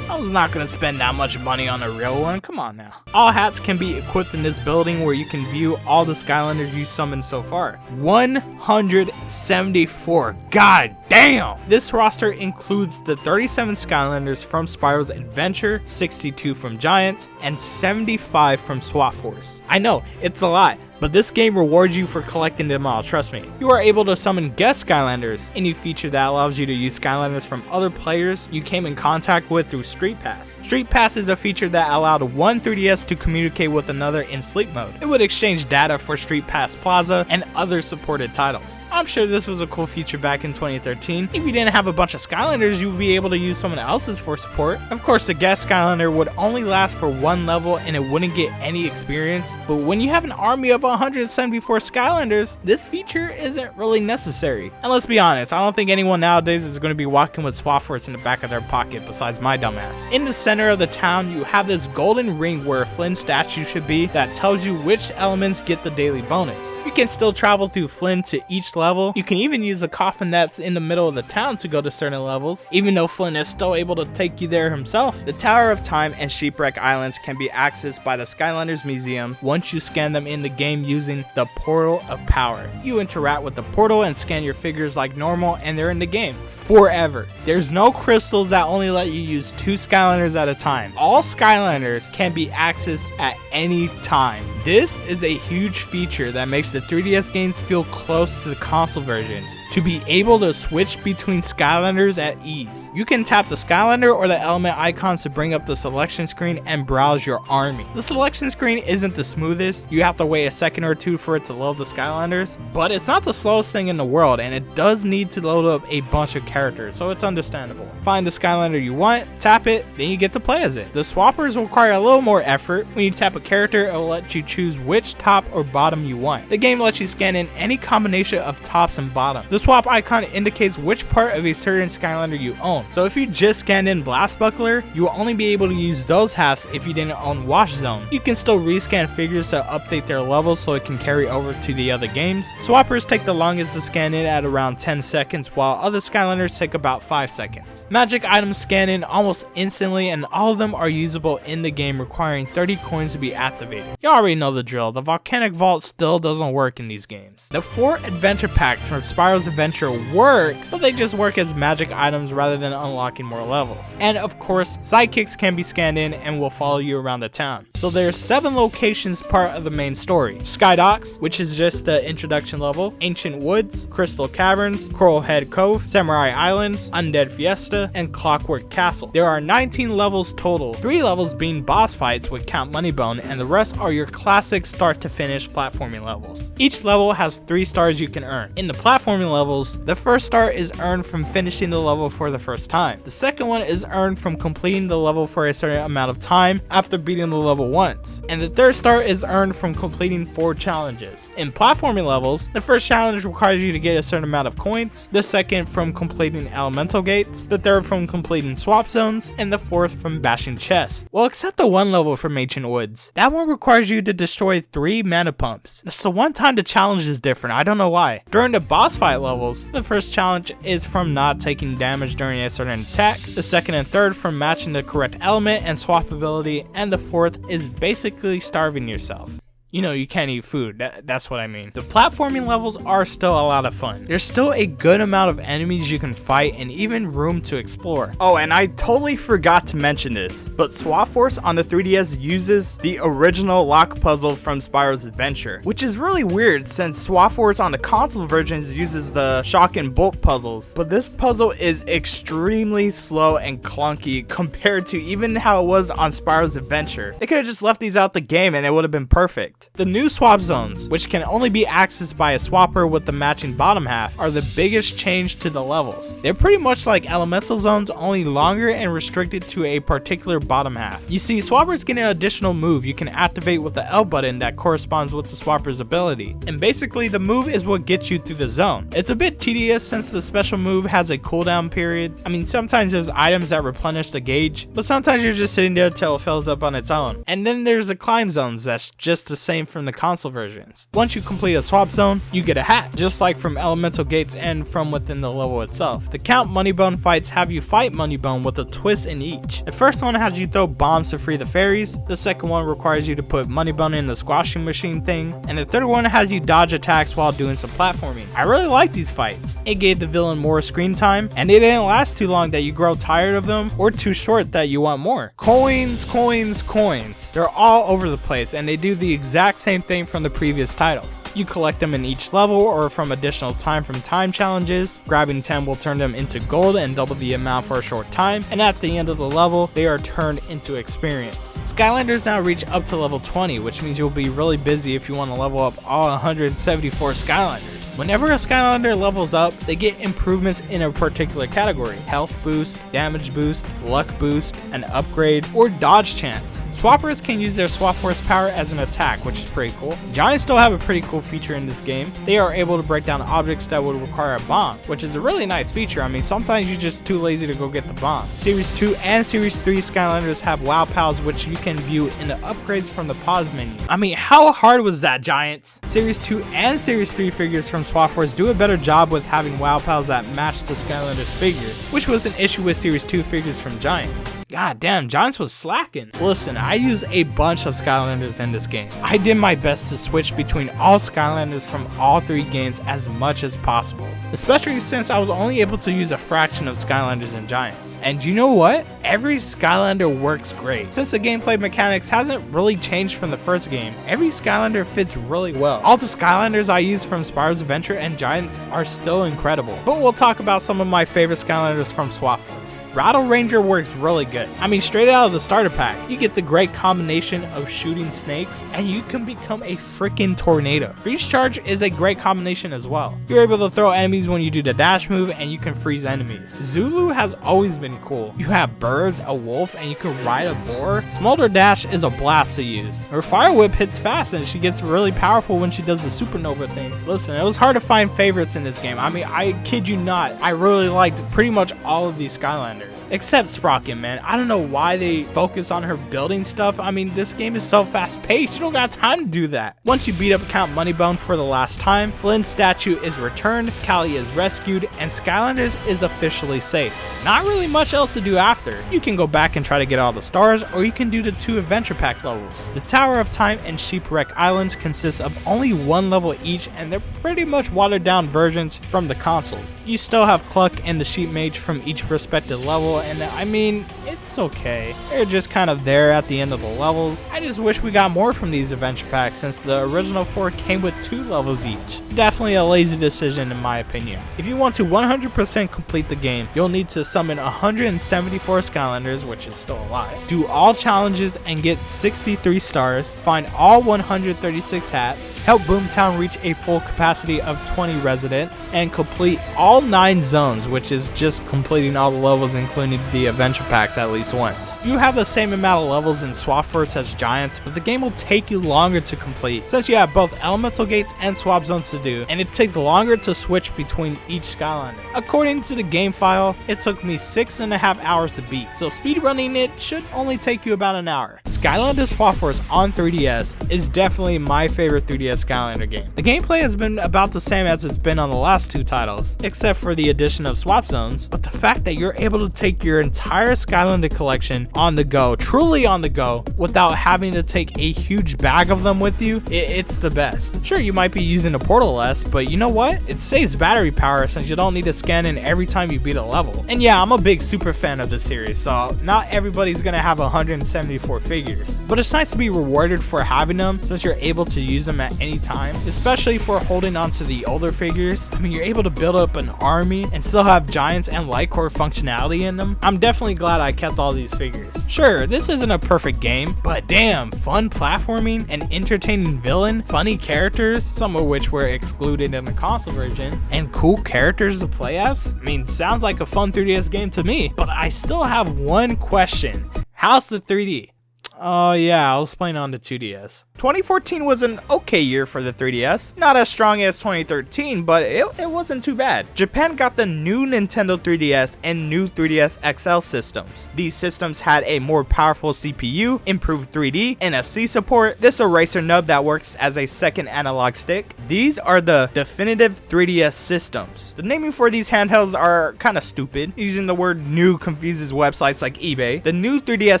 I was not gonna spend that much money on a real one, come on now. All hats can be equipped in this building where you can view all the Skylanders you summoned so far. 174, god damn! This roster includes the 37 Skylanders from Spyro's Adventure, 62 from Giants, and 75 from Swap Force. I know, it's a lot, but this game rewards you for collecting them all, trust me. You are able to summon guest Skylanders, a new feature that allows you to use Skylanders from other players you came in contact with through Street Pass. Street Pass is a feature that allowed one 3DS to communicate with another in sleep mode. It would exchange data for Street Pass Plaza and other supported titles. I'm sure this was a cool feature back in 2013. If you didn't have a bunch of Skylanders, you would be able to use someone else's for support. Of course, the guest Skylander would only last for 1 level and it wouldn't get any experience, but when you have an army of 174 Skylanders, this feature isn't really necessary. And let's be honest, I don't think anyone nowadays is going to be walking with Swap Force in the back of their pocket besides my dumbass. In the center of the town, you have this golden ring where Flynn's statue should be that tells you which elements get the daily bonus. You can still travel through Flynn to each level. You can even use the coffin that's in the middle of the town to go to certain levels, even though Flynn is still able to take you there himself. The Tower of Time and Shipwreck Islands can be accessed by the Skylanders Museum once you scan them in the game using the Portal of Power. You interact with the portal and scan your figures like normal and they're in the game forever. There's no crystals that only let you use 2 Skylanders at a time. All Skylanders can be accessed at any time. This is a huge feature that makes the 3DS games feel close to the console versions, to be able to switch between Skylanders at ease. You can tap the Skylander or the element icons to bring up the selection screen and browse your army. The selection screen isn't the smoothest, you have to wait a second or two for it to load the Skylanders, but it's not the slowest thing in the world and it does need to load up a bunch of characters, so it's understandable. Find the Skylander you want, tap it, then you get to play as it. The swappers require a little more effort. When you tap a character, it will let you choose which top or bottom you want. The game lets you scan in any combination of tops and bottom. The swap icon indicates which part of a certain Skylander you own. So if you just scanned in Blast Buckler, you will only be able to use those halves if you didn't own Wash Zone. You can still rescan figures to update their levels so it can carry over to the other games. Swappers take the longest to scan in at around 10 seconds, while other Skylanders take about 5 seconds. Magic items scan in almost instantly and all of them are usable in the game, requiring 30 coins to be activated. You already know the drill, the volcanic vault still doesn't work in these games. The 4 adventure packs from Spyro's Adventure work, but they just work as magic items rather than unlocking more levels. And of course, sidekicks can be scanned in and will follow you around the town. So there's 7 locations part of the main story. Sky Docks, which is just the introduction level, Ancient Woods, Crystal Caverns, Coral Head Cove, Samurai Islands, Undead Fiesta, and Clockwork Castle. There are 19 levels total, 3 levels being boss fights with Count Moneybone, and the rest are your classic start to finish platforming levels. Each level has 3 stars you can earn. In the platforming levels, the first star is earned from finishing the level for the first time. The second one is earned from completing the level for a certain amount of time after beating the level once. And the third star is earned from completing 4 challenges. In platforming levels, the first challenge requires you to get a certain amount of coins, the second from completing elemental gates, the third from completing swap zones, and the fourth from bashing chests. Well, except the one level from Mikeinoid. That one requires you to destroy 3 mana pumps. That's the one time the challenge is different, I don't know why. During the boss fight levels, the first challenge is from not taking damage during a certain attack, the second and third from matching the correct element and swap ability, and the fourth is basically starving yourself. You know, you can't eat food, that's what I mean. The platforming levels are still a lot of fun. There's still a good amount of enemies you can fight and even room to explore. Oh, and I totally forgot to mention this, but Swap Force on the 3DS uses the original lock puzzle from Spyro's Adventure, which is really weird since Swap Force on the console versions uses the shock and bolt puzzles. But this puzzle is extremely slow and clunky compared to even how it was on Spyro's Adventure. They could have just left these out the game and it would have been perfect. The new swap zones, which can only be accessed by a swapper with the matching bottom half, are the biggest change to the levels. They're pretty much like elemental zones, only longer and restricted to a particular bottom half. You see, swappers get an additional move you can activate with the L button that corresponds with the swapper's ability, and basically the move is what gets you through the zone. It's a bit tedious since the special move has a cooldown period. I mean, sometimes there's items that replenish the gauge, but sometimes you're just sitting there till it fills up on its own. And then there's the climb zones that's just the same from the console versions. Once you complete a swap zone, you get a hat, just like from elemental gates and from within the level itself. The Count Moneybone fights have you fight Moneybone with a twist in each. The first one has you throw bombs to free the fairies, the second one requires you to put Moneybone in the squashing machine thing, and the third one has you dodge attacks while doing some platforming. I really like these fights. It gave the villain more screen time, and they didn't last too long that you grow tired of them, or too short that you want more. Coins, coins, coins. They're all over the place, and they do the exact same thing from the previous titles. You collect them in each level or from additional time from time challenges. Grabbing 10 will turn them into gold and double the amount for a short time, and at the end of the level, they are turned into experience. Skylanders now reach up to level 20, which means you'll be really busy if you want to level up all 174 Skylanders. Whenever a Skylander levels up, they get improvements in a particular category: health boost, damage boost, luck boost, an upgrade, or dodge chance. Swappers can use their Swap Force power as an attack, which is pretty cool. Giants still have a pretty cool feature in this game. They are able to break down objects that would require a bomb, which is a really nice feature. I mean, sometimes you're just too lazy to go get the bomb. Series 2 and Series 3 Skylanders have WoW Pals, which you can view in the upgrades from the pause menu. I mean, how hard was that, Giants? Series 2 and Series 3 figures from Swap Force do a better job with having WoW Pals that match the Skylanders figure, which was an issue with Series 2 figures from Giants. God damn, Giants was slacking. Listen, I used a bunch of Skylanders in this game. I did my best to switch between all Skylanders from all 3 games as much as possible, especially since I was only able to use a fraction of Skylanders and Giants. And you know what? Every Skylander works great. Since the gameplay mechanics hasn't really changed from the first game, every Skylander fits really well. All the Skylanders I used from Spyro's Adventure and Giants are still incredible. But we'll talk about some of my favorite Skylanders from Swap Force. Rattle Ranger works really good. I mean, straight out of the starter pack, you get the great combination of shooting snakes and you can become a freaking tornado. Freeze Charge is a great combination as well. You're able to throw enemies when you do the dash move and you can freeze enemies. Zulu has always been cool. You have birds, a wolf, and you can ride a boar. Smolder Dash is a blast to use. Her Fire Whip hits fast and she gets really powerful when she does the supernova thing. Listen, it was hard to find favorites in this game. I mean, I kid you not, I really liked pretty much all of these Skylanders. Except Sprocket, man. I don't know why they focus on her building stuff. I mean, this game is so fast paced, you don't got time to do that. Once you beat up Count Moneybone for the last time, Flynn's statue is returned, Callie is rescued, and Skylanders is officially safe. Not really much else to do after. You can go back and try to get all the stars, or you can do the 2 adventure pack levels. The Tower of Time and Shipwreck Islands consist of only 1 level each, and they're pretty much watered down versions from the consoles. You still have Cluck and the Sheep Mage from each respective level, level, and I mean, it's okay. They're just kind of there at the end of the levels. I just wish we got more from these adventure packs since the original 4 came with 2 levels each. Definitely a lazy decision in my opinion. If you want to 100% complete the game, you'll need to summon 174 Skylanders, which is still alive, do all challenges and get 63 stars, find all 136 hats, help Boomtown reach a full capacity of 20 residents, and complete all 9 zones, which is just completing all the levels including the adventure packs at least once. You have the same amount of levels in Swap Force as Giants, but the game will take you longer to complete since you have both elemental gates and swap zones to do, and it takes longer to switch between each Skylander. According to the game file, it took me 6.5 hours to beat, so speedrunning it should only take you about an hour. Skylanders Swap Force on 3DS is definitely my favorite 3DS Skylander game. The gameplay has been about the same as it's been on the last 2 titles, except for the addition of swap zones, but the fact that you're able to take your entire Skylander collection on the go, truly on the go, without having to take a huge bag of them with you, it's the best. Sure, you might be using a portal less, but you know what? It saves battery power since you don't need to scan in every time you beat a level. And yeah, I'm a big super fan of the series, so not everybody's gonna have 174 figures, but it's nice to be rewarded for having them since you're able to use them at any time, especially for holding on to the older figures. I mean, you're able to build up an army and still have Giants and Light Core functionality in them. I'm definitely glad I kept all these figures. Sure, this isn't a perfect game, but damn, fun platforming, an entertaining villain, funny characters, some of which were excluded in the console version, and cool characters to play as. I mean, sounds like a fun 3DS game to me, but I still have one question. How's the 3D? Oh yeah, I was playing on the 2DS. 2014 was an okay year for the 3DS. Not as strong as 2013, but it wasn't too bad. Japan got the new Nintendo 3DS and new 3DS XL systems. These systems had a more powerful CPU, improved 3D, NFC support, this eraser nub that works as a second analog stick. These are the definitive 3DS systems. The naming for these handhelds are kind of stupid. Using the word new confuses websites like eBay. The new 3DS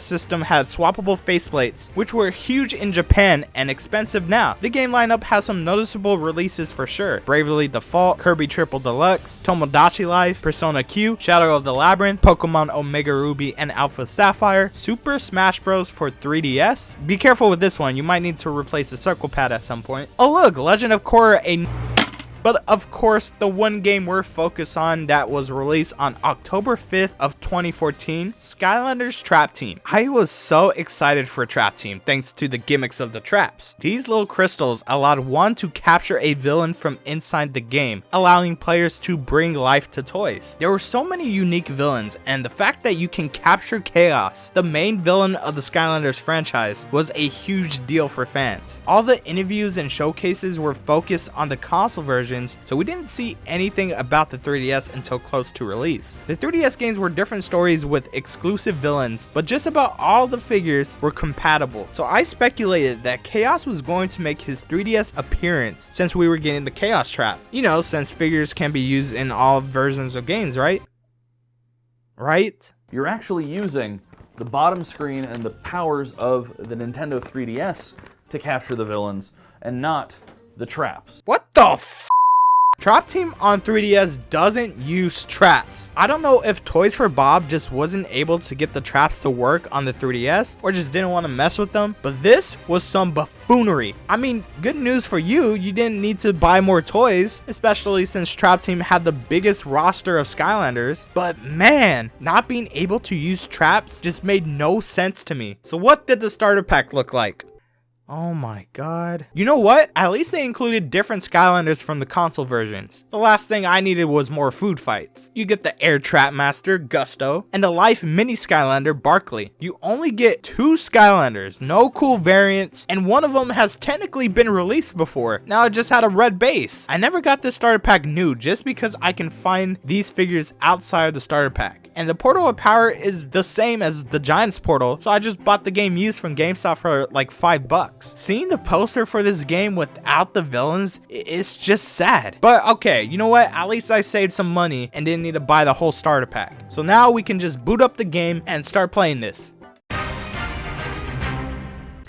system had swappable faceplates, which were huge in Japan and expensive now. The game lineup has some noticeable releases for sure. Bravely Default, Kirby Triple Deluxe, Tomodachi Life, Persona Q, Shadow of the Labyrinth, Pokemon Omega Ruby and Alpha Sapphire, Super Smash Bros. For 3DS. Be careful with this one, you might need to replace the circle pad at some point. Oh look, Legend of Korra, but of course, the one game we're focused on that was released on October 5th of 2014, Skylanders Trap Team. I was so excited for Trap Team thanks to the gimmicks of the traps. These little crystals allowed one to capture a villain from inside the game, allowing players to bring life to toys. There were so many unique villains, and the fact that you can capture Kaos, the main villain of the Skylanders franchise, was a huge deal for fans. All the interviews and showcases were focused on the console version, so we didn't see anything about the 3DS until close to release. The 3DS games were different stories with exclusive villains, but just about all the figures were compatible. So I speculated that Kaos was going to make his 3DS appearance since we were getting the Kaos Trap. You know, since figures can be used in all versions of games, right? You're actually using the bottom screen and the powers of the Nintendo 3DS to capture the villains and not the traps. What the f? Trap Team on 3DS doesn't use traps. I don't know if Toys for Bob just wasn't able to get the traps to work on the 3DS or just didn't want to mess with them, but this was some buffoonery. I mean, good news for you, you didn't need to buy more toys, especially since Trap Team had the biggest roster of Skylanders, but man, not being able to use traps just made no sense to me. So what did the starter pack look like? Oh my god. You know what? At least they included different Skylanders from the console versions. The last thing I needed was more food fights. You get the Air Trap Master, Gusto, and the Life Mini Skylander, Barkley. You only get 2 Skylanders, no cool variants, and one of them has technically been released before. Now it just had a red base. I never got this starter pack new just because I can find these figures outside of the starter pack. And the Portal of Power is the same as the Giants Portal, so I just bought the game used from GameStop for like $5. Seeing the poster for this game without the villains, it's just sad. But okay, you know what? At least I saved some money and didn't need to buy the whole starter pack. So now we can just boot up the game and start playing this.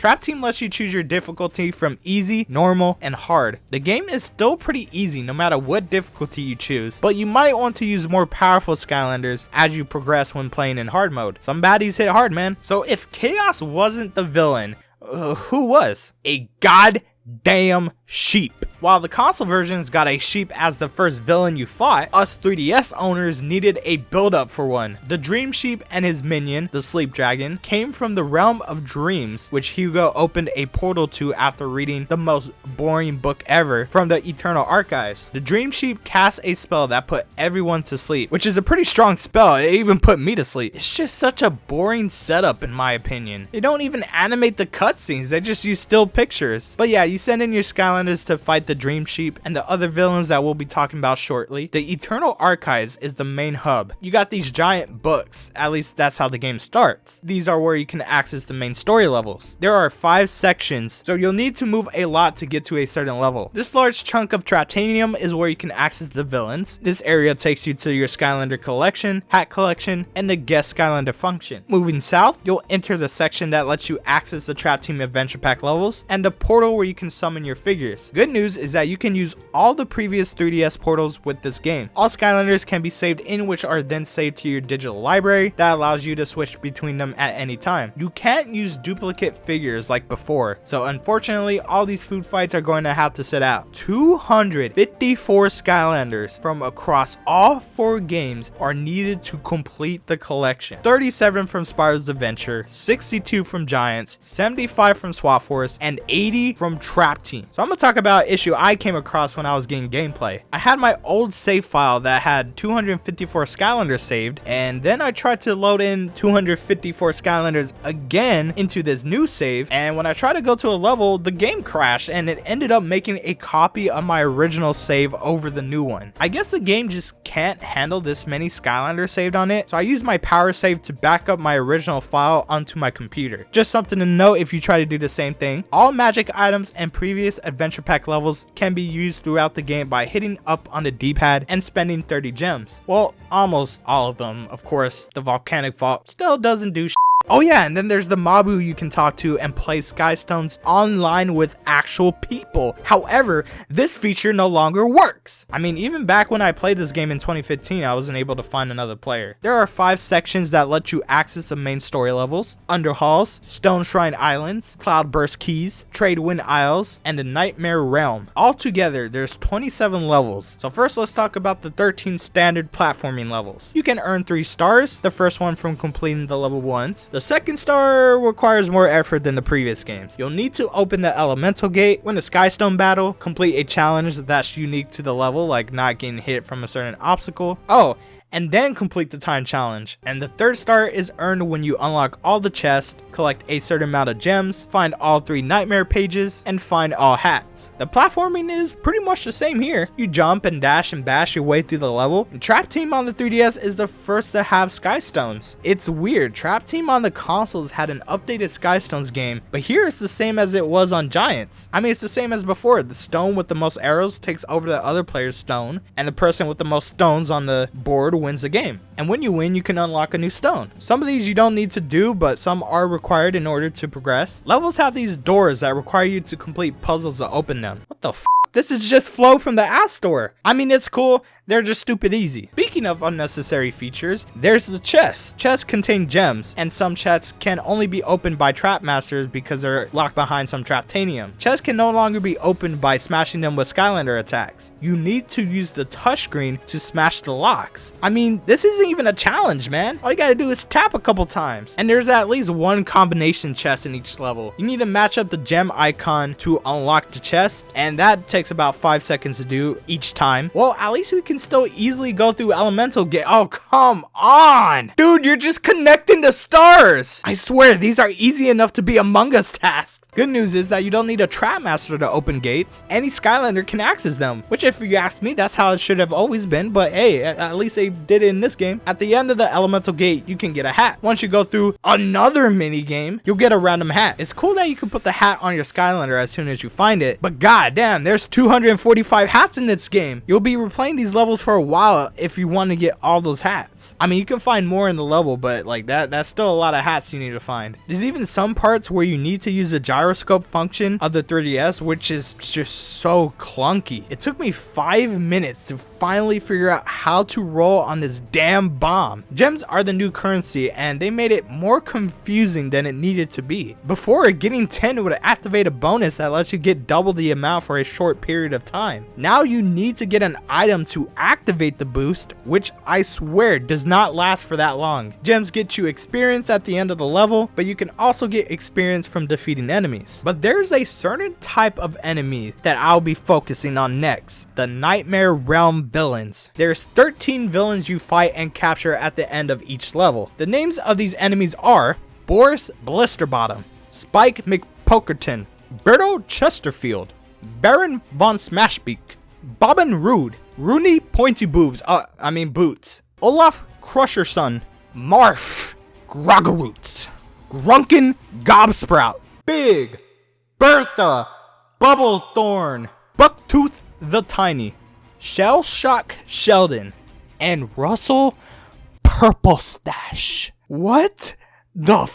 Trap Team lets you choose your difficulty from easy, normal, and hard. The game is still pretty easy no matter what difficulty you choose, but you might want to use more powerful Skylanders as you progress when playing in hard mode. Some baddies hit hard, man. So if Kaos wasn't the villain, who was? A goddamn sheep. While the console versions got a sheep as the first villain you fought, us 3DS owners needed a build-up for one. The Dream Sheep and his minion, the Sleep Dragon, came from the realm of dreams, which Hugo opened a portal to after reading the most boring book ever from the Eternal Archives. The Dream Sheep cast a spell that put everyone to sleep, which is a pretty strong spell. It even put me to sleep. It's just such a boring setup in my opinion. They don't even animate the cutscenes, they just use still pictures. But yeah, you send in your Skylanders to fight the Dream Sheep and the other villains that we'll be talking about shortly. The Eternal Archives is the main hub. You got these giant books, at least that's how the game starts. These are where you can access the main story levels. There are 5 sections, so you'll need to move a lot to get to a certain level. This large chunk of Tratanium is where you can access the villains. This area takes you to your Skylander collection, hat collection, and the guest Skylander function. Moving south, you'll enter the section that lets you access the Trap Team Adventure Pack levels and the portal where you can summon your figures. Good news is that you can use all the previous 3DS portals with this game. All Skylanders can be saved in, which are then saved to your digital library that allows you to switch between them at any time. You can't use duplicate figures like before, so unfortunately all these food fights are going to have to sit out. 254 Skylanders from across all 4 games are needed to complete the collection. 37 from Spyro's Adventure, 62 from Giants, 75 from Swap Force, and 80 from Trap Team. So I'm gonna talk about an issue I came across when I was getting gameplay. I had my old save file that had 254 Skylanders saved, and then I tried to load in 254 Skylanders again into this new save, and when I tried to go to a level, the game crashed and it ended up making a copy of my original save over the new one. I guess the game just can't handle this many Skylanders saved on it, so I used my power save to back up my original file onto my computer. Just something to know if you try to do the same thing. All magic items and previous adventure pack levels can be used throughout the game by hitting up on the D-pad and spending 30 gems. Well, almost all of them. Of course, the volcanic vault still doesn't do shit. Oh yeah, and then there's the Mabu you can talk to and play Skystones online with actual people. However, this feature no longer works. I mean, even back when I played this game in 2015, I wasn't able to find another player. There are 5 sections that let you access the main story levels: Under Halls, Stone Shrine Islands, Cloudburst Keys, Trade Wind Isles, and the Nightmare Realm. Altogether, there's 27 levels. So first, let's talk about the 13 standard platforming levels. You can earn 3 stars, the first one from completing the level 1s. The second star requires more effort than the previous games. You'll need to open the elemental gate, win a Skystone battle, complete a challenge that's unique to the level, like not getting hit from a certain obstacle. Oh, and then complete the time challenge. And the third star is earned when you unlock all the chests, collect a certain amount of gems, find all 3 nightmare pages, and find all hats. The platforming is pretty much the same here. You jump and dash and bash your way through the level. And Trap Team on the 3DS is the first to have Skystones. It's weird, Trap Team on the consoles had an updated Skystones game, but here it's the same as it was on Giants. I mean, it's the same as before. The stone with the most arrows takes over the other player's stone, and the person with the most stones on the board wins the game. And when you win, you can unlock a new stone. Some of these you don't need to do, but some are required in order to progress. Levels have these doors that require you to complete puzzles to open them. What the f? This is just flow from the App Store. I mean, it's cool. They're just stupid easy. Speaking of unnecessary features, there's the chests. Chests contain gems, and some chests can only be opened by trap masters because they're locked behind some Traptanium. Chests can no longer be opened by smashing them with Skylander attacks. You need to use the touchscreen to smash the locks. I mean, this isn't even a challenge, man. All you gotta do is tap a couple times. And there's at least 1 combination chest in each level. You need to match up the gem icon to unlock the chest, and that takes about 5 seconds to do each time. Well, at least we can still easily go through elemental gate. Oh, come on, dude, you're just connecting the stars. I swear these are easy enough to be Among Us tasks. Good news is that you don't need a trap master to open gates. Any Skylander can access them, which if you ask me, that's how it should have always been, but hey, at least they did it in this game. At the end of the elemental gate, you can get a hat. Once you go through another mini game, you'll get a random hat. It's cool that you can put the hat on your Skylander as soon as you find it, but goddamn, there's 245 hats in this game. You'll be replaying these levels for a while if you want to get all those hats. I mean, you can find more in the level, but like that's still a lot of hats you need to find. There's even some parts where you need to use the gyroscope function of the 3DS, which is just so clunky. It took me 5 minutes to finally figure out how to roll on this damn bomb. Gems are the new currency, and they made it more confusing than it needed to be. Before, getting 10 would activate a bonus that lets you get double the amount for a short period of time. Now you need to get an item to activate the boost, which I swear does not last for that long. Gems get you experience at the end of the level, but you can also get experience from defeating enemies. But there's a certain type of enemy that I'll be focusing on next, the Nightmare Realm villains. There's 13 villains you fight and capture at the end of each level. The names of these enemies are Boris Blisterbottom, Spike McPokerton, Berto Chesterfield, Baron von Smashbeak, Bobbin Rude, Rooney Pointy Boobs, Boots, Olaf Crusherson, Marf, Groggeroots, Grunkin Gobsprout, Big, Bertha, Bubblethorn, Bucktooth the Tiny, Shellshock Sheldon, and Russell Purple Stash. What the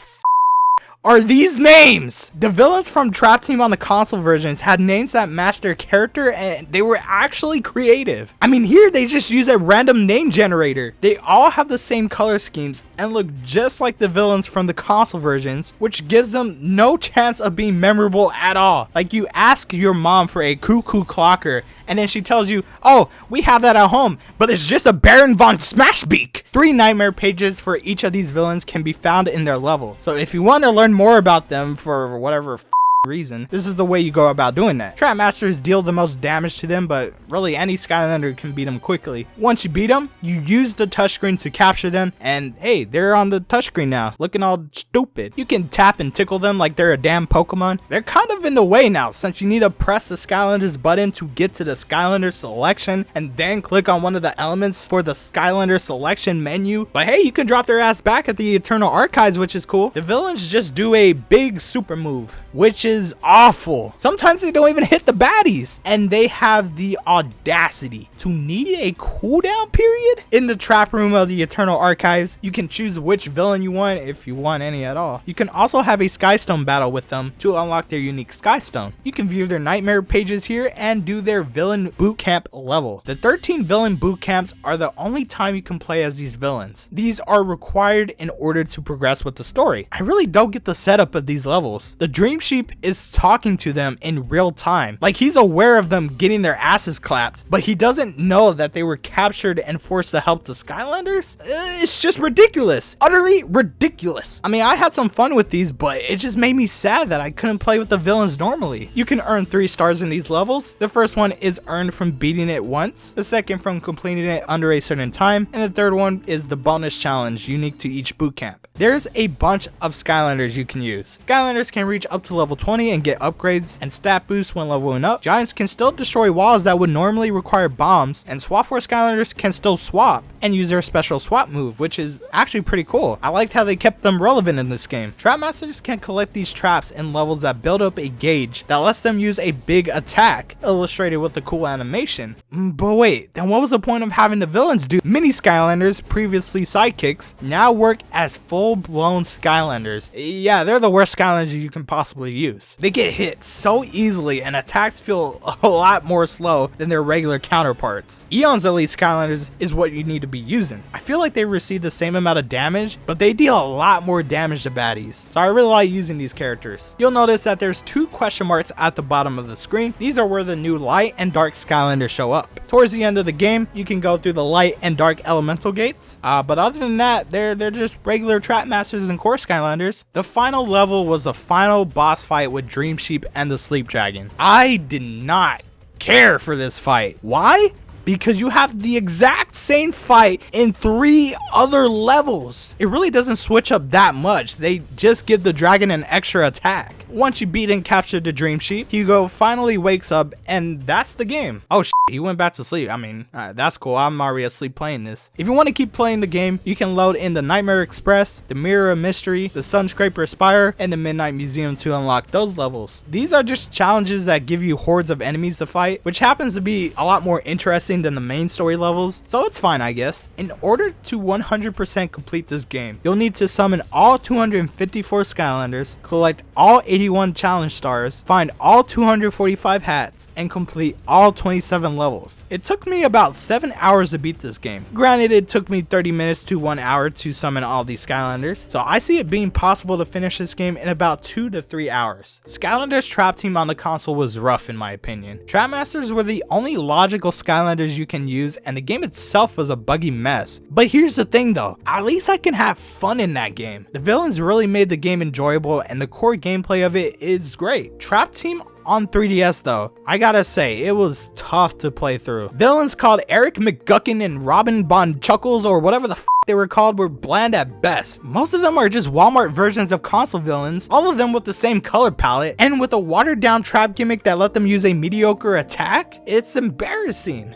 are these names? The villains from Trap Team on the console versions had names that matched their character, and they were actually creative. I mean, here they just use a random name generator. They all have the same color schemes and look just like the villains from the console versions, which gives them no chance of being memorable at all. Like, you ask your mom for a cuckoo clocker, and then she tells you, oh, we have that at home, but it's just a Baron von Smashbeak. 3 nightmare pages for each of these villains can be found in their level. So if you want to learn more about them for whatever reason, this is the way you go about doing that. Trap masters deal the most damage to them, but really any Skylander can beat them quickly. Once you beat them, you use the touchscreen to capture them, and hey, they're on the touchscreen now, looking all stupid. You can tap and tickle them like they're a damn Pokemon. They're kind of in the way now, since you need to press the Skylanders button to get to the Skylander selection, and then click on one of the elements for the Skylander selection menu. But hey, you can drop their ass back at the Eternal Archives, which is cool. The villains just do a big super move, which is awful. Sometimes they don't even hit the baddies, and they have the audacity to need a cooldown period. In the trap room of the Eternal Archives, you can choose which villain you want, if you want any at all. You can also have a Skystone battle with them to unlock their unique Skystone. You can view their nightmare pages here and do their villain bootcamp level. The 13 villain bootcamps are the only time you can play as these villains. These are required in order to progress with the story. I really don't get the setup of these levels. The Dream Sheep is talking to them in real time. Like, he's aware of them getting their asses clapped, but he doesn't know that they were captured and forced to help the Skylanders. It's just ridiculous. Utterly ridiculous. I mean, I had some fun with these, but it just made me sad that I couldn't play with the villains normally. You can earn 3 stars in these levels. The first one is earned from beating it once, the second from completing it under a certain time, and the third one is the bonus challenge unique to each bootcamp. There's a bunch of Skylanders you can use. Skylanders can reach up to level 20 and get upgrades and stat boosts when leveling up. Giants can still destroy walls that would normally require bombs, and Swap Force Skylanders can still swap and use their special swap move, which is actually pretty cool. I liked how they kept them relevant in this game. Trapmasters can collect these traps in levels that build up a gauge that lets them use a big attack, illustrated with a cool animation. But wait, then what was the point of having the villains do? Mini Skylanders, previously sidekicks, now work as full-blown Skylanders. Yeah, they're the worst Skylanders you can possibly use. They get hit so easily and attacks feel a lot more slow than their regular counterparts. Eon's Elite Skylanders is what you need to be using. I feel like they receive the same amount of damage, but they deal a lot more damage to baddies, so I really like using these characters. You'll notice that there's 2 question marks at the bottom of the screen. These are where the new light and dark Skylanders show up. Towards the end of the game, you can go through the light and dark elemental gates, but other than that, they're just regular Trap Masters and core Skylanders. The final level was the final boss fight with Dream Sheep and the Sleep Dragon. I did not care for this fight. Why? because you have the exact same fight in 3 other levels. It really doesn't switch up that much. They just give the dragon an extra attack. Once you beat and capture the Dream Sheep, Hugo finally wakes up, and that's the game. Oh shit, he went back to sleep. I mean, that's cool. I'm already asleep playing this. If you want to keep playing the game, you can load in the Nightmare Express, the Mirror of Mystery, the Sunscraper Spire, and the Midnight Museum to unlock those levels. These are just challenges that give you hordes of enemies to fight, which happens to be a lot more interesting than the main story levels, so it's fine, I guess. In order to 100% complete this game, you'll need to summon all 254 Skylanders, collect all 81 challenge stars, find all 245 hats, and complete all 27 levels. It took me about 7 hours to beat this game. Granted, it took me 30 minutes to 1 hour to summon all these Skylanders, so I see it being possible to finish this game in about 2 to 3 hours. Skylanders Trap Team on the console was rough in my opinion. Trapmasters were the only logical Skylanders you can use, and the game itself was a buggy mess. But here's the thing though, at least I can have fun in that game. The villains really made the game enjoyable, and the core gameplay of it is great. Trap Team on 3DS though, I gotta say, it was tough to play through. Villains called Eric McGuckin and Robin Bon Chuckles, or whatever the f they were called, were bland at best. Most of them are just Walmart versions of console villains, all of them with the same color palette, and with a watered down trap gimmick that let them use a mediocre attack. It's embarrassing.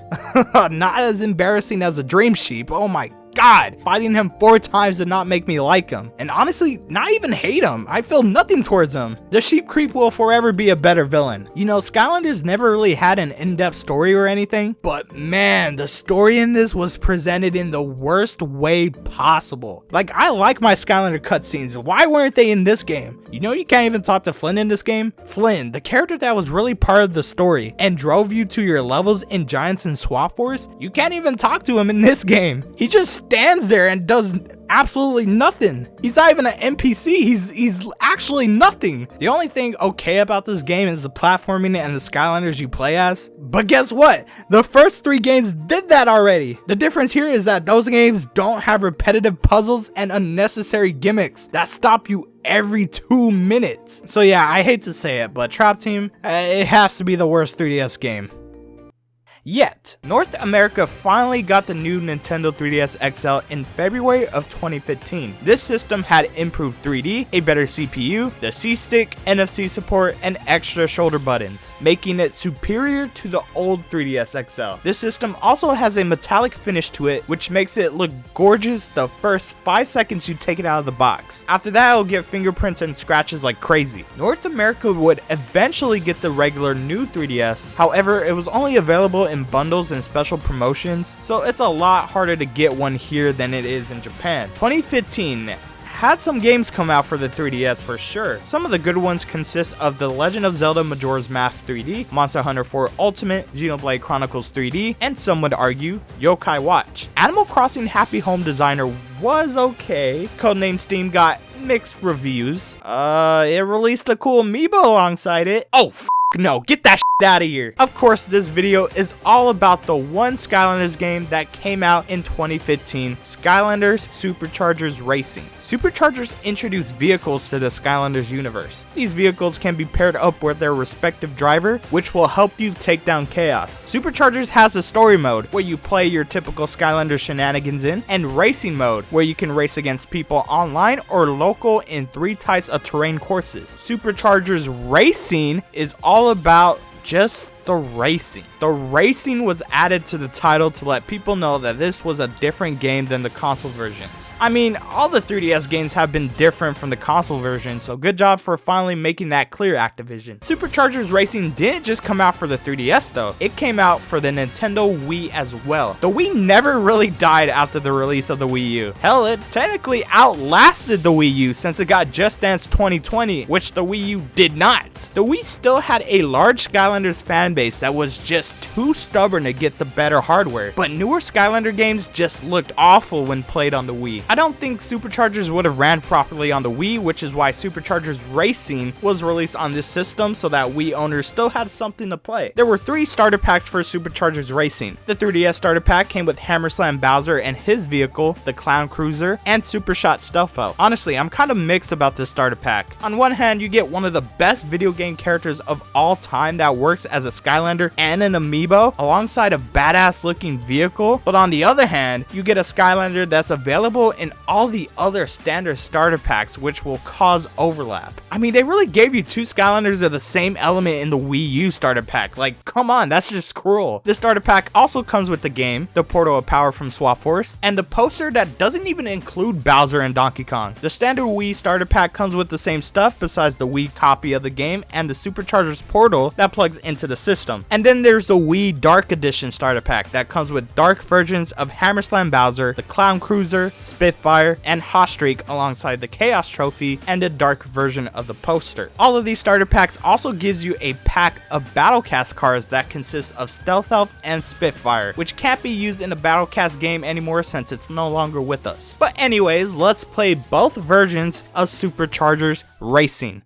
Not as embarrassing as a Dream Sheep, oh my God, fighting him 4 times did not make me like him, and honestly, not even hate him. I feel nothing towards him. The Sheep Creep will forever be a better villain. You know, Skylanders never really had an in-depth story or anything, but man, the story in this was presented in the worst way possible. Like, I like my Skylander cutscenes. Why weren't they in this game? You know, you can't even talk to Flynn in this game. Flynn, the character that was really part of the story and drove you to your levels in Giants and Swap Force, you can't even talk to him in this game. He just stands there and does absolutely nothing. He's not even an NPC. He's actually nothing. The only thing okay about this game is the platforming and the Skylanders you play as. But guess what? The first 3 games did that already. The difference here is that those games don't have repetitive puzzles and unnecessary gimmicks that stop you every 2 minutes. So yeah, I hate to say it, but Trap Team, it has to be the worst 3DS game. Yet, North America finally got the new Nintendo 3DS XL in February of 2015. This system had improved 3D, a better CPU, the C-Stick, NFC support, and extra shoulder buttons, making it superior to the old 3DS XL. This system also has a metallic finish to it, which makes it look gorgeous the first 5 seconds you take it out of the box. After that, it'll get fingerprints and scratches like crazy. North America would eventually get the regular new 3DS, however, it was only available in bundles and special promotions, so it's a lot harder to get one here than it is in Japan. 2015 had some games come out for the 3DS for sure. Some of the good ones consist of The Legend of Zelda Majora's Mask 3D, Monster Hunter 4 Ultimate, Xenoblade Chronicles 3D, and some would argue, Yokai Watch. Animal Crossing Happy Home Designer was okay. Codename Steam got mixed reviews. It released a cool amiibo alongside it. Oh, no, get that shit out of here. Of course, this video is all about the one Skylanders game that came out in 2015, Skylanders Superchargers Racing. Superchargers introduce vehicles to the Skylanders universe. These vehicles can be paired up with their respective driver, which will help you take down Kaos. Superchargers has a story mode where you play your typical Skylanders shenanigans in, and racing mode where you can race against people online or local in 3 types of terrain courses. Superchargers Racing is all about just the racing. The racing was added to the title to let people know that this was a different game than the console versions. I mean, all the 3DS games have been different from the console version, so good job for finally making that clear, Activision. Superchargers Racing didn't just come out for the 3DS though, it came out for the Nintendo Wii as well. The Wii never really died after the release of the Wii U. Hell, it technically outlasted the Wii U since it got Just Dance 2020, which the Wii U did not. The Wii still had a large Skylanders fan base that was just too stubborn to get the better hardware, but newer Skylander games just looked awful when played on the Wii. I don't think Superchargers would have ran properly on the Wii, which is why Superchargers Racing was released on this system so that Wii owners still had something to play. There were 3 starter packs for Superchargers Racing. The 3DS starter pack came with Hammerslam Bowser and his vehicle, the Clown Cruiser, and Supershot Stuffo. Honestly, I'm kind of mixed about this starter pack. On one hand, you get one of the best video game characters of all time that works as a Skylander and an amiibo alongside a badass looking vehicle. But on the other hand, you get a Skylander that's available in all the other standard starter packs, which will cause overlap. I mean, they really gave you two Skylanders of the same element in the Wii U starter pack. Like, come on, that's just cruel. This starter pack also comes with the game, the Portal of Power from Swap Force, and the poster that doesn't even include Bowser and Donkey Kong. The standard Wii starter pack comes with the same stuff besides the Wii copy of the game and the Superchargers portal that plugs into the system. And then there's the Wii Dark Edition starter pack that comes with dark versions of HammerSlam Bowser, the Clown Cruiser, Spitfire, and Hot Streak alongside the Chaos Trophy and a dark version of the poster. All of these starter packs also gives you a pack of Battlecast cards that consist of Stealth Elf and Spitfire, which can't be used in a Battlecast game anymore since it's no longer with us. But anyways, let's play both versions of Superchargers Racing.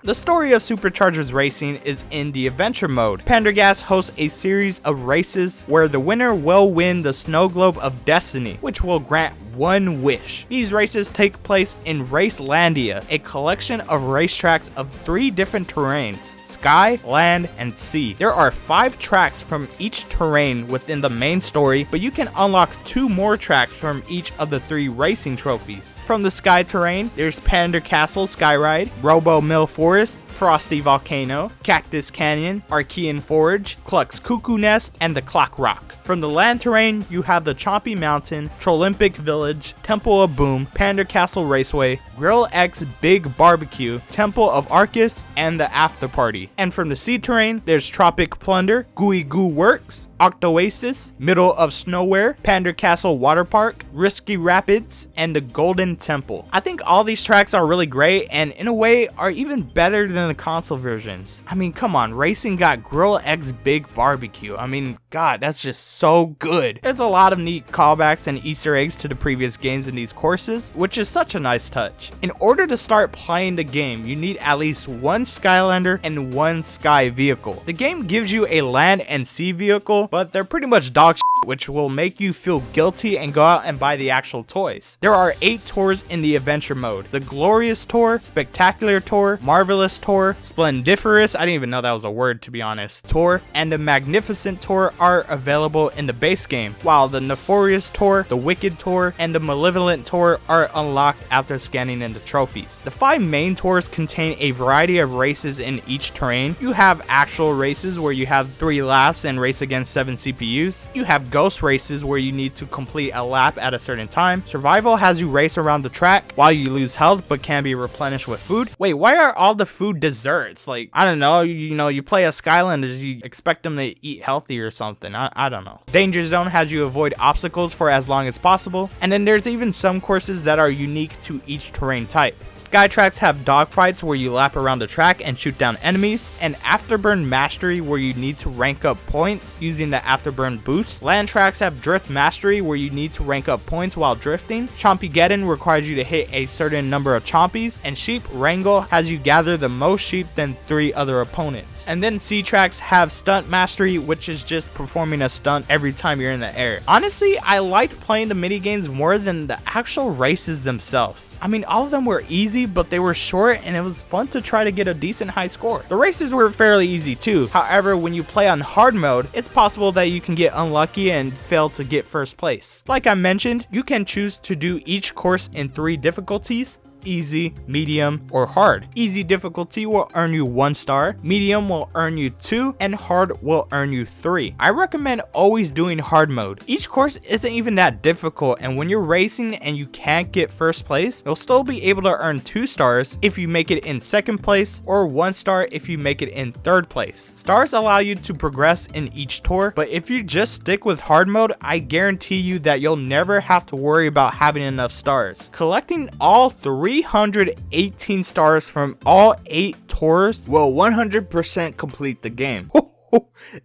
The story of Superchargers Racing is in the adventure mode. Pendergast hosts a series of races where the winner will win the Snow Globe of Destiny, which will grant one wish. These races take place in Racelandia, a collection of racetracks of 3 different terrains: sky, land, and sea. There are 5 tracks from each terrain within the main story, but you can unlock 2 more tracks from each of the 3 racing trophies. From the sky terrain, there's Pander Castle Skyride, Robo Mill Forest, Frosty Volcano, Cactus Canyon, Arkeyan Forge, Cluck's Cuckoo Nest, and the Clock Rock. From the land terrain, you have the Chompy Mountain, Trolympic Village, Temple of Boom, Pander Castle Raceway, Grill X Big Barbecue, Temple of Arcus, and the After Party. And from the sea terrain, there's Tropic Plunder, Gooey Goo Works, Octoasis, Middle of Snowwhere, Pander Castle Water Park, Risky Rapids, and the Golden Temple. I think all these tracks are really great and in a way are even better than the console versions. I mean, come on, Racing got Grill X Big Barbecue. I mean, God, that's just so good. There's a lot of neat callbacks and Easter eggs to the previous games in these courses, which is such a nice touch. In order to start playing the game, you need at least 1 Skylander and 1 Sky vehicle. The game gives you a land and sea vehicle, but they're pretty much dog shit, which will make you feel guilty and go out and buy the actual toys. There are 8 tours in the adventure mode: the Glorious Tour, Spectacular Tour, Marvelous Tour, Splendiferous, I didn't even know that was a word to be honest, Tour, and the Magnificent Tour are available in the base game, while the Nefarious Tour, the Wicked Tour, and the Malevolent Tour are unlocked after scanning in the trophies. The 5 main tours contain a variety of races in each terrain. You have actual races where you have 3 laps and race against 7 CPUs. You have ghost races where you need to complete a lap at a certain time. Survival has you race around the track while you lose health but can be replenished with food. Wait, why are all the food desserts? Like, I don't know, you play a Skylanders, you expect them to eat healthy or something. I don't know. Danger Zone has you avoid obstacles for as long as possible. And then there's even some courses that are unique to each terrain type. Sky tracks have dogfights where you lap around the track and shoot down enemies, and Afterburn Mastery where you need to rank up points using the Afterburn boost. Land tracks have Drift Mastery where you need to rank up points while drifting. Chompygeddon requires you to hit a certain number of Chompies, and Sheep Wrangle has you gather the most sheep than 3 other opponents. And then Sea tracks have Stunt Mastery, which is just performing a stunt every time you're in the air. Honestly, I liked playing the minigames more than the actual races themselves. I mean, all of them were easy, but they were short and it was fun to try to get a decent high score. The races were fairly easy too. However, when you play on hard mode, it's possible that you can get unlucky and fail to get first place. Like I mentioned, you can choose to do each course in 3 difficulties: easy, medium, or hard. Easy difficulty will earn you 1 star, medium will earn you 2, and hard will earn you 3. I recommend always doing hard mode. Each course isn't even that difficult, and when you're racing and you can't get first place, you'll still be able to earn 2 stars if you make it in 2nd place, or 1 star if you make it in 3rd place. Stars allow you to progress in each tour, but if you just stick with hard mode, I guarantee you that you'll never have to worry about having enough stars. Collecting all 318 stars from all 8 tours will 100% complete the game.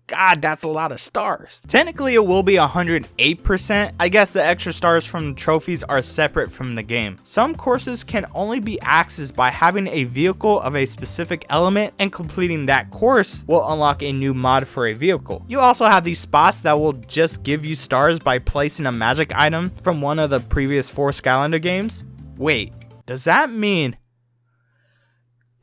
God, that's a lot of stars. Technically, it will be 108%. I guess the extra stars from the trophies are separate from the game. Some courses can only be accessed by having a vehicle of a specific element, and completing that course will unlock a new mod for a vehicle. You also have these spots that will just give you stars by placing a magic item from one of the previous 4 Skylander games. Wait, does that mean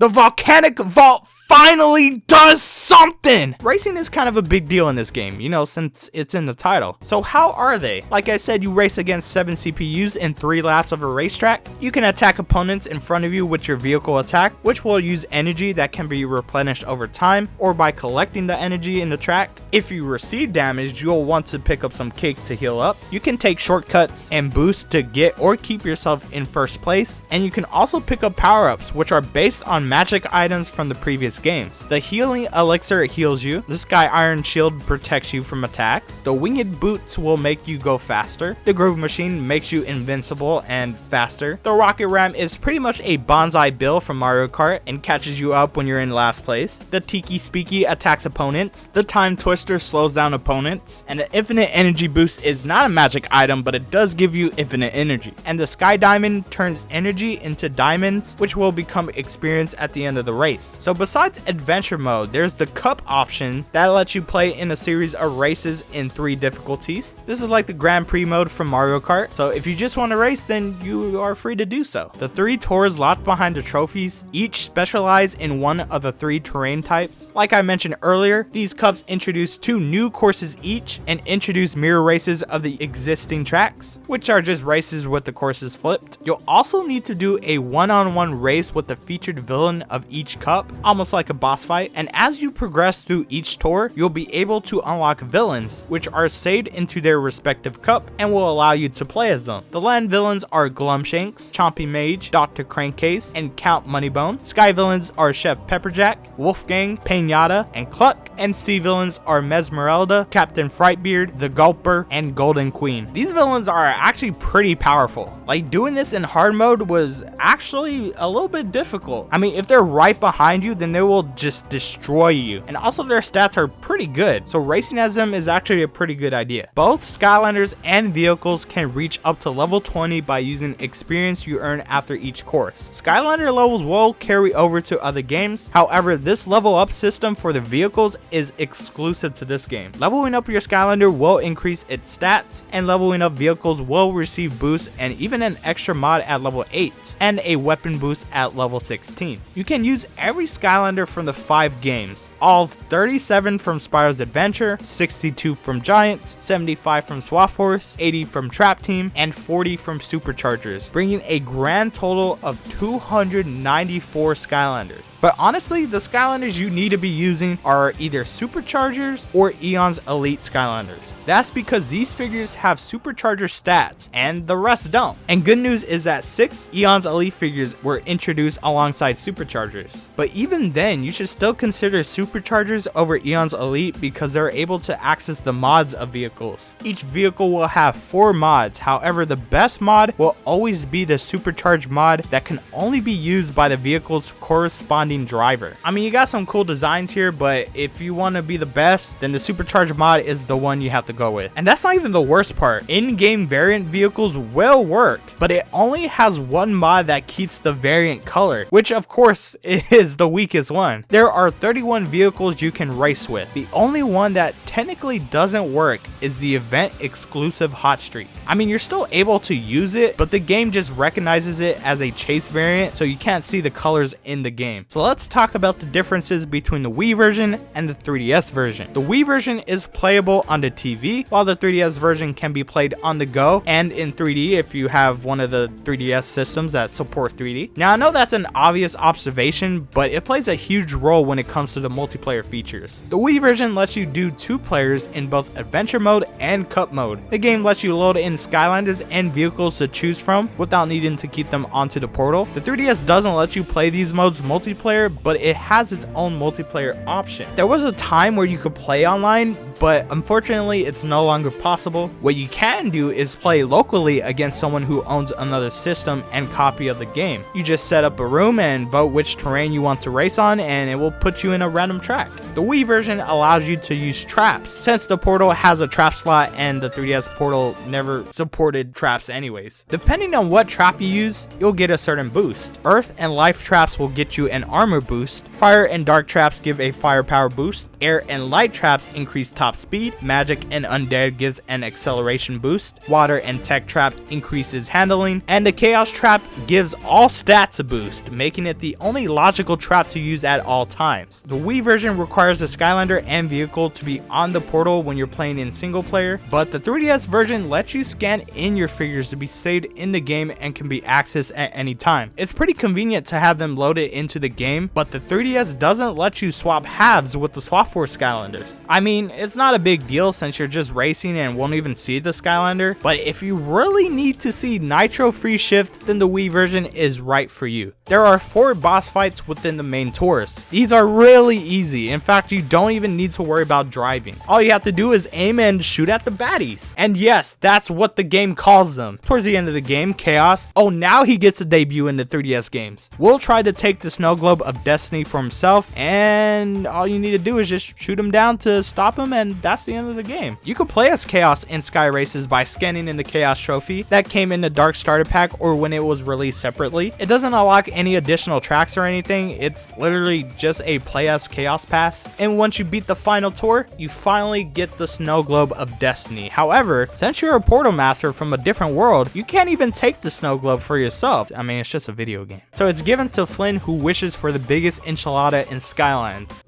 The volcanic vault finally does something! Racing is kind of a big deal in this game, you know, since it's in the title. So how are they? Like I said, you race against 7 CPUs in 3 laps of a racetrack. You can attack opponents in front of you with your vehicle attack, which will use energy that can be replenished over time or by collecting the energy in the track. If you receive damage, you'll want to pick up some cake to heal up. You can take shortcuts and boosts to get or keep yourself in first place. And you can also pick up power-ups, which are based on magic items from the previous games. The healing elixir heals you. The sky iron shield protects you from attacks. The winged boots will make you go faster. The groove machine makes you invincible and faster. The rocket ram is pretty much a bonsai bill from Mario Kart and catches you up when you're in last place. The tiki speaky attacks opponents. The time twister slows down opponents. And the infinite energy boost is not a magic item, but it does give you infinite energy. And the sky diamond turns energy into diamonds, which will become experience at the end of the race. So besides adventure mode, there's the cup option that lets you play in a series of races in 3 difficulties. This is like the Grand Prix mode from Mario Kart, so if you just want to race, then you are free to do so. The 3 tours locked behind the trophies each specialize in one of the 3 terrain types. Like I mentioned earlier, these cups introduce 2 new courses each and introduce mirror races of the existing tracks, which are just races with the courses flipped. You'll also need to do a one-on-one race with the featured villain of each cup, almost like a boss fight, and as you progress through each tour, you'll be able to unlock villains, which are saved into their respective cup and will allow you to play as them. The land villains are Glumshanks, Chompy Mage, Dr. Crankcase, and Count Moneybone. Sky villains are Chef Pepperjack, Wolfgang, Pinata, and Cluck, and sea villains are Mesmeralda, Captain Frightbeard, the Gulper, and Golden Queen. These villains are actually pretty powerful. Like, doing this in hard mode was actually a little bit difficult. I mean, if they're right behind you, then they will just destroy you. And also their stats are pretty good, so racing as them is actually a pretty good idea. Both Skylanders and vehicles can reach up to level 20 by using experience you earn after each course. Skylander levels will carry over to other games. However, this level up system for the vehicles is exclusive to this game. Leveling up your Skylander will increase its stats, and leveling up vehicles will receive boosts and even an extra mod at level 8 and a weapon boost at level 16. You can use every Skylander from the 5 games, all 37 from Spyro's Adventure, 62 from Giants, 75 from Swap Force, 80 from Trap Team, and 40 from Superchargers, bringing a grand total of 294 Skylanders. But honestly, the Skylanders you need to be using are either Superchargers or Eon's Elite Skylanders. That's because these figures have Supercharger stats and the rest don't. And good news is that 6 Eon's Elite figures were introduced alongside Superchargers. But even then, you should still consider Superchargers over Eon's Elite because they're able to access the mods of vehicles. Each vehicle will have 4 mods, however the best mod will always be the Supercharged mod that can only be used by the vehicle's corresponding driver. I mean, you got some cool designs here, but if you want to be the best, then the Supercharged mod is the one you have to go with. And that's not even the worst part. In-game variant vehicles will work, but it only has one mod that keeps the variant color, which of course is the weakest one. There are 31 vehicles you can race with. The only one that technically doesn't work is the event exclusive hot streak. I mean, you're still able to use it, but the game just recognizes it as a chase variant, so you can't see the colors in the game. So let's talk about the differences between the Wii version and the 3DS version. The Wii version is playable on the TV, while the 3DS version can be played on the go and in 3D if you have one of the 3DS systems that support 3D. Now, I know that's an obvious observation, but it plays a huge role when it comes to the multiplayer features. The Wii version lets you do 2 players in both adventure mode and cup mode. The game lets you load in Skylanders and vehicles to choose from without needing to keep them onto the portal. The 3DS doesn't let you play these modes multiplayer, but it has its own multiplayer option. There was a time where you could play online, but unfortunately it's no longer possible. What you can do is play locally against someone who owns another system and copy of the game. You just set up a room and vote which terrain you want to race on, and it will put you in a random track. The Wii version allows you to use traps, since the Portal has a trap slot and the 3DS Portal never supported traps anyways. Depending on what trap you use, you'll get a certain boost. Earth and life traps will get you an armor boost, fire and dark traps give a firepower boost, air and light traps increase top speed, magic and undead gives an acceleration boost, water and tech trap increases handling, and the chaos trap gives all stats a boost, making it the only logical trap to use at all times. The Wii version requires the Skylander and vehicle to be on the Portal when you're playing in single player, but the 3DS version lets you scan in your figures to be saved in the game and can be accessed at any time. It's pretty convenient to have them loaded into the game, but the 3DS doesn't let you swap halves with the Swap Force Skylanders. I mean, it's not a big deal since you're just racing and won't even see the Skylander, but if you really need to see Nitro Free Shift, then the Wii version is right for you. There are 4 boss fights within the main tours. These are really easy. In fact, you don't even need to worry about driving. All you have to do is aim and shoot at the baddies. And yes, that's what the game calls them. Towards the end of the game, Kaos, oh, now he gets a debut in the 3DS games, will try to take the snow globe of destiny for himself, and all you need to do is just shoot him down to stop him, and that's the end of the game. You can play as Kaos in Sky Races by scanning in the Kaos trophy that came in the Dark Starter Pack or when it was released separately. It doesn't unlock any additional tracks or anything, it's literally just a play as Kaos pass, and once you beat the final tour, you finally get the snow globe of destiny. However, since you're a Portal Master from a different world, you can't even take the snow globe for yourself. I mean, it's just a video game. So it's given to Flynn, who wishes for the biggest enchilada in Skylands.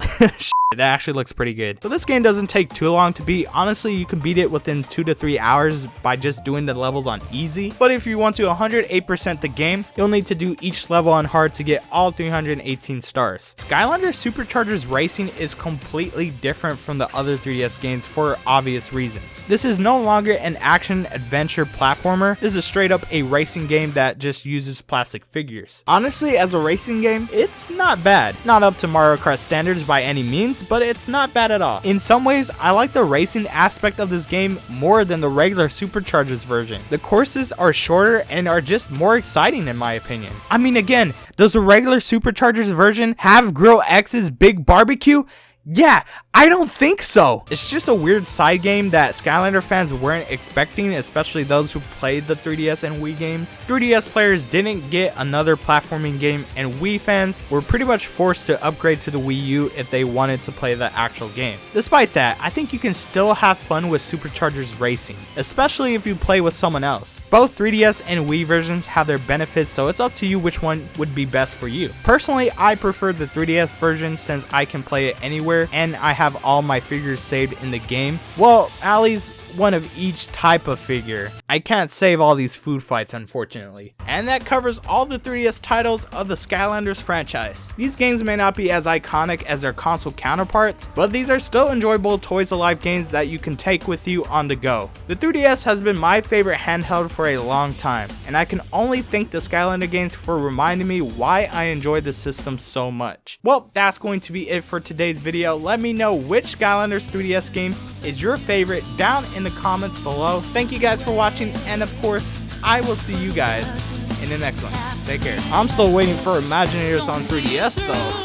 That actually looks pretty good. So this game doesn't take too long to beat. Honestly, you can beat it within 2 to 3 hours by just doing the levels on easy. But if you want to 108% the game, you'll need to do each level on hard to get all 318 stars. Skylanders Superchargers Racing is completely different from the other 3DS games for obvious reasons. This is no longer an action adventure platformer. This is straight up a racing game that just uses plastic figures. Honestly, as a racing game, it's not bad. Not up to Mario Kart standards by any means, but it's not bad at all. In some ways, I like the racing aspect of this game more than the regular Superchargers version. The courses are shorter and are just more exciting in my opinion. I mean, again, does the regular Superchargers version have Grill X's Big Barbecue? Yeah, I don't think so. It's just a weird side game that Skylander fans weren't expecting, especially those who played the 3DS and Wii games. 3DS players didn't get another platforming game, and Wii fans were pretty much forced to upgrade to the Wii U if they wanted to play the actual game. Despite that, I think you can still have fun with Superchargers Racing, especially if you play with someone else. Both 3DS and Wii versions have their benefits, so it's up to you which one would be best for you. Personally, I prefer the 3DS version since I can play it anywhere and I have all my figures saved in the game. Well, at least one of each type of figure. I can't save all these food fights, unfortunately. And that covers all the 3DS titles of the Skylanders franchise. These games may not be as iconic as their console counterparts, but these are still enjoyable toys alive games that you can take with you on the go. The 3DS has been my favorite handheld for a long time, and I can only thank the Skylander games for reminding me why I enjoy the system so much. Well, that's going to be it for today's video. Let me know which Skylanders 3DS game is your favorite down in the comments below. Thank you guys for watching, and of course, I will see you guys in the next one. Take care. I'm still waiting for Imagineers on 3DS though.